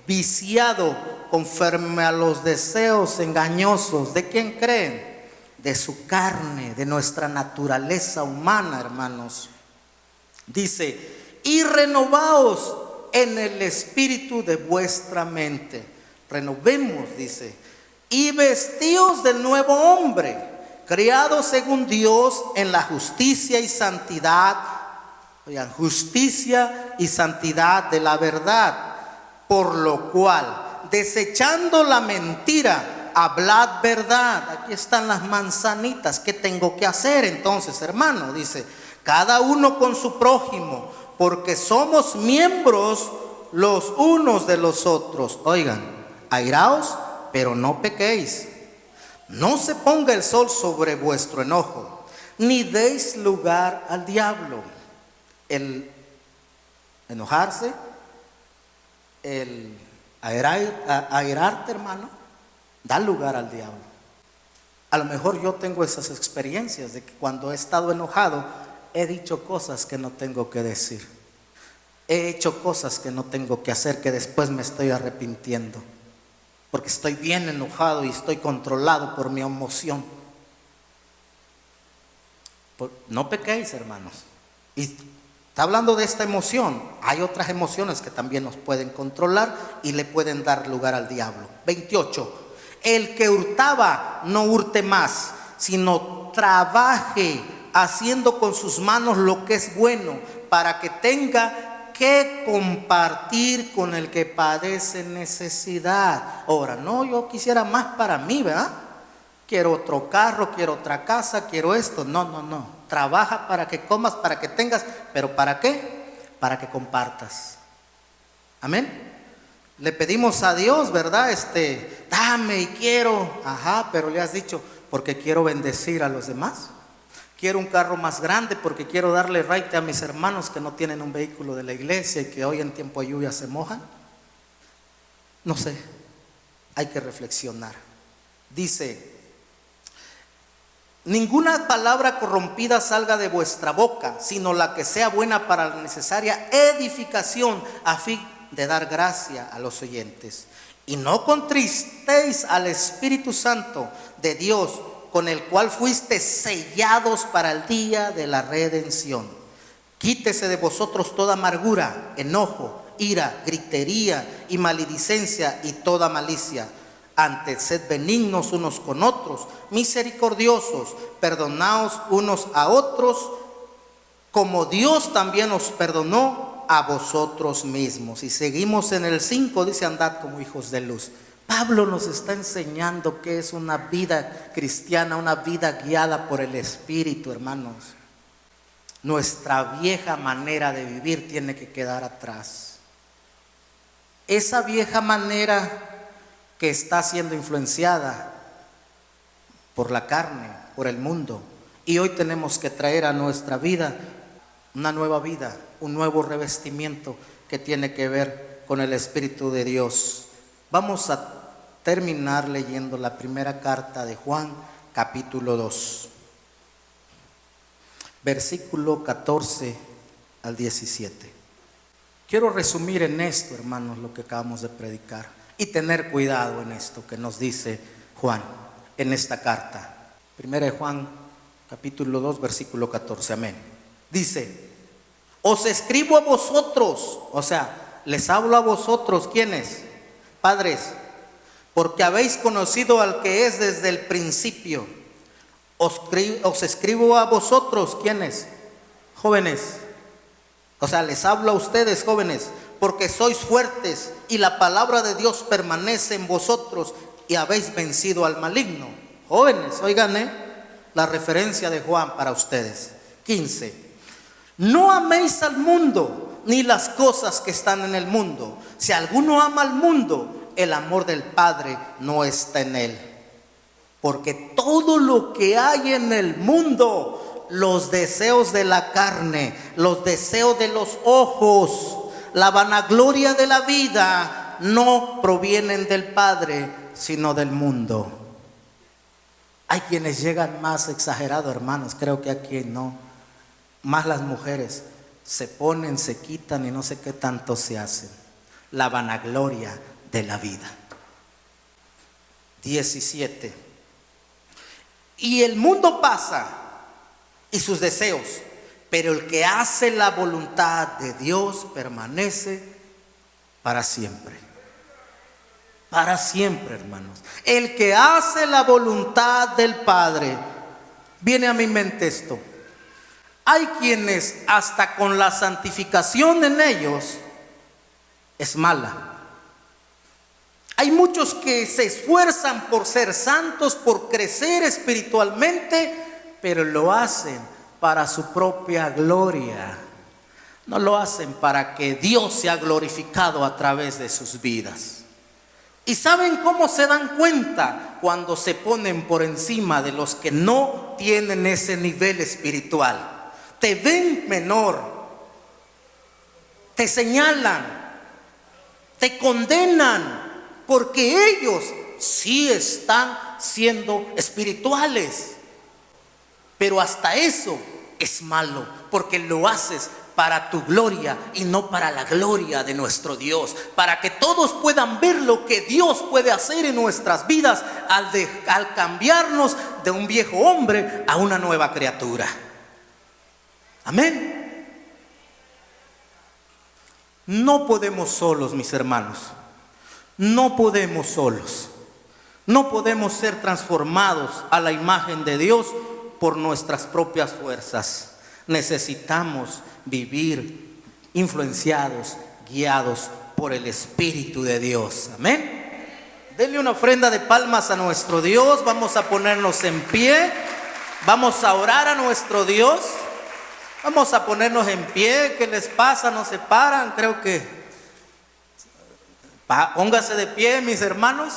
viciado conforme a los deseos engañosos. ¿De quién creen? De su carne, de nuestra naturaleza humana, hermanos. Dice, y renovaos en el espíritu de vuestra mente. Renovemos, dice, y vestíos del nuevo hombre, criado según Dios en la justicia y santidad. Oigan, justicia y santidad de la verdad. Por lo cual, desechando la mentira, hablad verdad. Aquí están las manzanitas. ¿Qué tengo que hacer entonces, hermano? Dice, cada uno con su prójimo, porque somos miembros los unos de los otros. Oigan, airaos, pero no pequéis. No se ponga el sol sobre vuestro enojo, ni deis lugar al diablo. El enojarse, el airarte, hermano, da lugar al diablo. A lo mejor yo tengo esas experiencias de que cuando he estado enojado he dicho cosas que no tengo que decir. He hecho cosas que no tengo que hacer, que después me estoy arrepintiendo, porque estoy bien enojado y estoy controlado por mi emoción. No pequéis, hermanos. Y está hablando de esta emoción. Hay otras emociones que también nos pueden controlar y le pueden dar lugar al diablo. 28. El que hurtaba, no hurte más, sino trabaje haciendo con sus manos lo que es bueno, para que tenga que compartir con el que padece necesidad. Ahora, no, yo quisiera más para mí, ¿verdad? Quiero otro carro, quiero otra casa, quiero esto. No. Trabaja para que comas, para que tengas. ¿Pero para qué? Para que compartas. Amén. Le pedimos a Dios, ¿verdad? Dame y quiero. Ajá, pero le has dicho, porque quiero bendecir a los demás. Quiero un carro más grande porque quiero darle raite a mis hermanos que no tienen un vehículo de la iglesia y que hoy en tiempo de lluvia se mojan. No sé, hay que reflexionar. Dice, ninguna palabra corrompida salga de vuestra boca, sino la que sea buena para la necesaria edificación, a fin de dar gracia a los oyentes. Y no contristéis al Espíritu Santo de Dios, con el cual fuiste sellados para el día de la redención. Quítese de vosotros toda amargura, enojo, ira, gritería y maledicencia y toda malicia. Antes, sed benignos unos con otros, misericordiosos, perdonaos unos a otros, como Dios también os perdonó a vosotros mismos. Y seguimos en el 5, dice, andad como hijos de luz. Pablo nos está enseñando que es una vida cristiana, una vida guiada por el Espíritu, hermanos. Nuestra vieja manera de vivir tiene que quedar atrás. Esa vieja manera que está siendo influenciada por la carne, por el mundo. Y hoy tenemos que traer a nuestra vida una nueva vida, un nuevo revestimiento que tiene que ver con el Espíritu de Dios. Vamos a terminar leyendo la primera carta de Juan, capítulo 2, versículo 14 al 17. Quiero resumir en esto, hermanos, lo que acabamos de predicar y tener cuidado en esto que nos dice Juan en esta carta. Primera de Juan, capítulo 2, versículo 14, amén. Dice, os escribo a vosotros, o sea, les hablo a vosotros, ¿quiénes? Padres, porque habéis conocido al que es desde el principio. Os escribo a vosotros, ¿quiénes? Jóvenes. O sea, les hablo a ustedes, jóvenes, porque sois fuertes y la palabra de Dios permanece en vosotros y habéis vencido al maligno. Jóvenes, oigan, la referencia de Juan para ustedes. 15. No améis al mundo ni las cosas que están en el mundo. Si alguno ama al mundo, el amor del Padre no está en él. Porque todo lo que hay en el mundo, los deseos de la carne, los deseos de los ojos, la vanagloria de la vida no provienen del Padre, sino del mundo. Hay quienes llegan más exagerados, hermanos, creo que aquí no. Más las mujeres se ponen, se quitan y no sé qué tanto se hacen. La vanagloria de la vida. 17. Y el mundo pasa y sus deseos, pero el que hace la voluntad de Dios permanece para siempre. Para siempre, hermanos. El que hace la voluntad del Padre. Viene a mi mente esto. Hay quienes hasta con la santificación en ellos es mala. Hay muchos que se esfuerzan por ser santos, por crecer espiritualmente, pero lo hacen para su propia gloria. No lo hacen para que Dios sea glorificado a través de sus vidas. ¿Y saben cómo se dan cuenta? Cuando se ponen por encima de los que no tienen ese nivel espiritual. Te ven menor, te señalan, te condenan, porque ellos sí están siendo espirituales. Pero hasta eso es malo, porque lo haces para tu gloria y no para la gloria de nuestro Dios, para que todos puedan ver lo que Dios puede hacer en nuestras vidas al cambiarnos de un viejo hombre a una nueva criatura. Amén. No podemos solos, mis hermanos. No podemos solos. No podemos ser transformados a la imagen de Dios por nuestras propias fuerzas. Necesitamos vivir influenciados, guiados por el Espíritu de Dios. Amén. Denle una ofrenda de palmas a nuestro Dios. Vamos a ponernos en pie. Vamos a orar a nuestro Dios. Vamos a ponernos en pie. ¿Qué les pasa? ¿No se paran? Creo que póngase de pie, mis hermanos,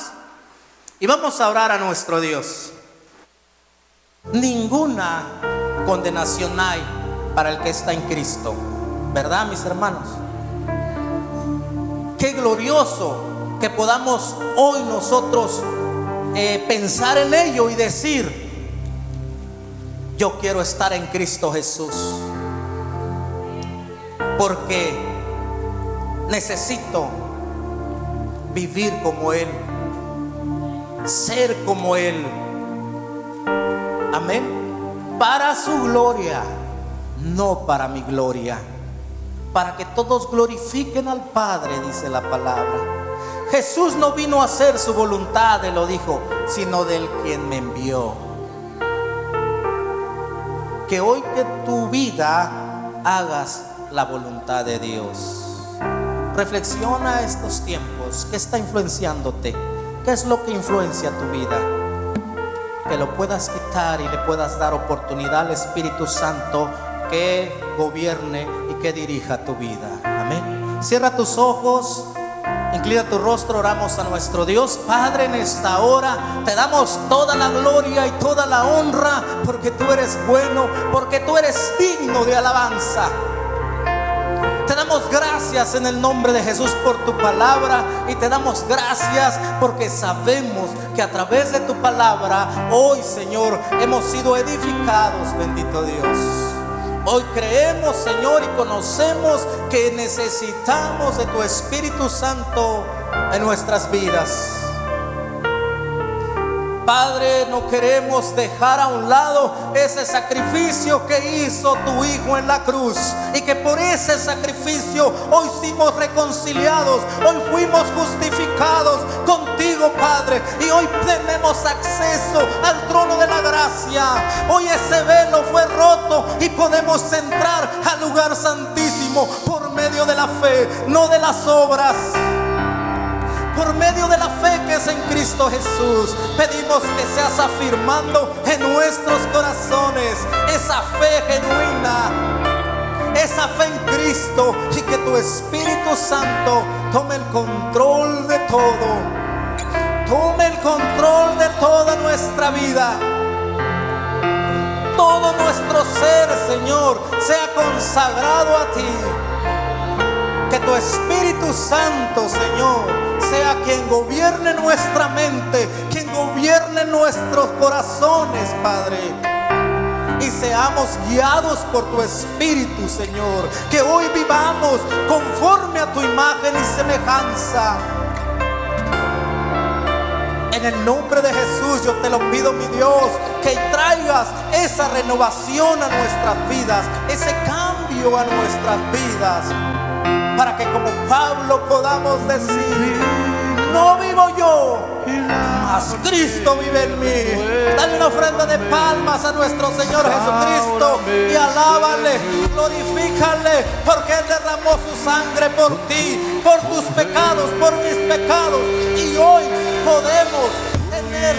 y vamos a orar a nuestro Dios. Ninguna condenación hay para el que está en Cristo, ¿verdad, mis hermanos? Qué glorioso que podamos hoy nosotros pensar en ello y decir: yo quiero estar en Cristo Jesús, porque necesito vivir como Él, ser como Él. Amén. Para su gloria, no para mi gloria. Para que todos glorifiquen al Padre, dice la palabra. Jesús no vino a hacer su voluntad, Él lo dijo, sino del quien me envió. Que hoy que tu vida hagas la voluntad de Dios. Reflexiona estos tiempos. ¿Qué está influenciándote? ¿Qué es lo que influencia tu vida? Que lo puedas quitar y le puedas dar oportunidad al Espíritu Santo que gobierne y que dirija tu vida. Amén. Cierra tus ojos, inclina tu rostro, oramos a nuestro Dios. Padre, en esta hora te damos toda la gloria y toda la honra, porque tú eres bueno, porque tú eres digno de alabanza. Te damos gracias en el nombre de Jesús por tu palabra, y te damos gracias porque sabemos que a través de tu palabra hoy, Señor, hemos sido edificados, bendito Dios. Hoy creemos, Señor, y conocemos que necesitamos de tu Espíritu Santo en nuestras vidas. Padre, no queremos dejar a un lado ese sacrificio que hizo tu Hijo en la cruz, y que por ese sacrificio hoy fuimos reconciliados, hoy fuimos justificados contigo, Padre, y hoy tenemos acceso al trono de la gracia. Hoy ese velo fue roto y podemos entrar al lugar santísimo por medio de la fe, no de las obras. Por medio de la fe que es en Cristo Jesús, pedimos que seas afirmando en nuestros corazones esa fe genuina, esa fe en Cristo, y que tu Espíritu Santo tome el control de todo, tome el control de toda nuestra vida. Todo nuestro ser, Señor, sea consagrado a ti. Que tu Espíritu Santo, Señor, sea quien gobierne nuestra mente, quien gobierne nuestros corazones, Padre. Y seamos guiados por tu Espíritu, Señor. Que hoy vivamos conforme a tu imagen y semejanza. En el nombre de Jesús yo te lo pido, mi Dios, que traigas esa renovación a nuestras vidas, ese cambio a nuestras vidas, para que como Pablo podamos decir: no vivo yo, mas Cristo vive en mí. Dale una ofrenda de palmas a nuestro Señor Jesucristo y alábale, glorifícale, porque Él derramó su sangre por ti, por tus pecados, por mis pecados. Y hoy podemos tener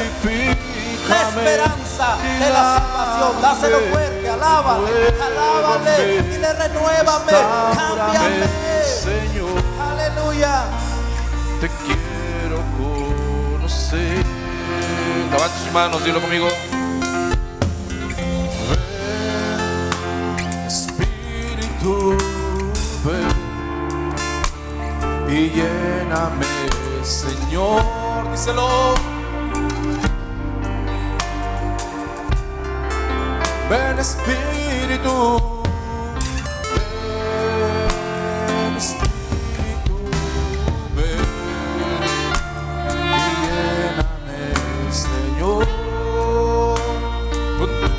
la esperanza de la salvación. Dáselo fuerte, alábale, alábale, dile: renuévame, cámbiame, Señor. Aleluya. Te quiero conocer. Levanta sus manos, dilo conmigo. Ven, Espíritu, ven y lléname, Señor. Díselo. Ven, Espíritu. Ven, Espíritu, ven y lléname, Señor, con tu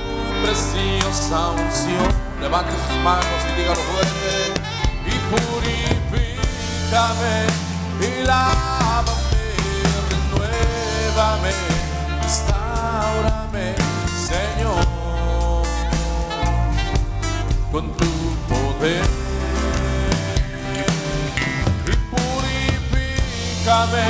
preciosa unción. Levante sus manos y dígalo fuerte. Y purifícame y lávame, renuévame, restaurame, Señor, con tu poder. Y purifícame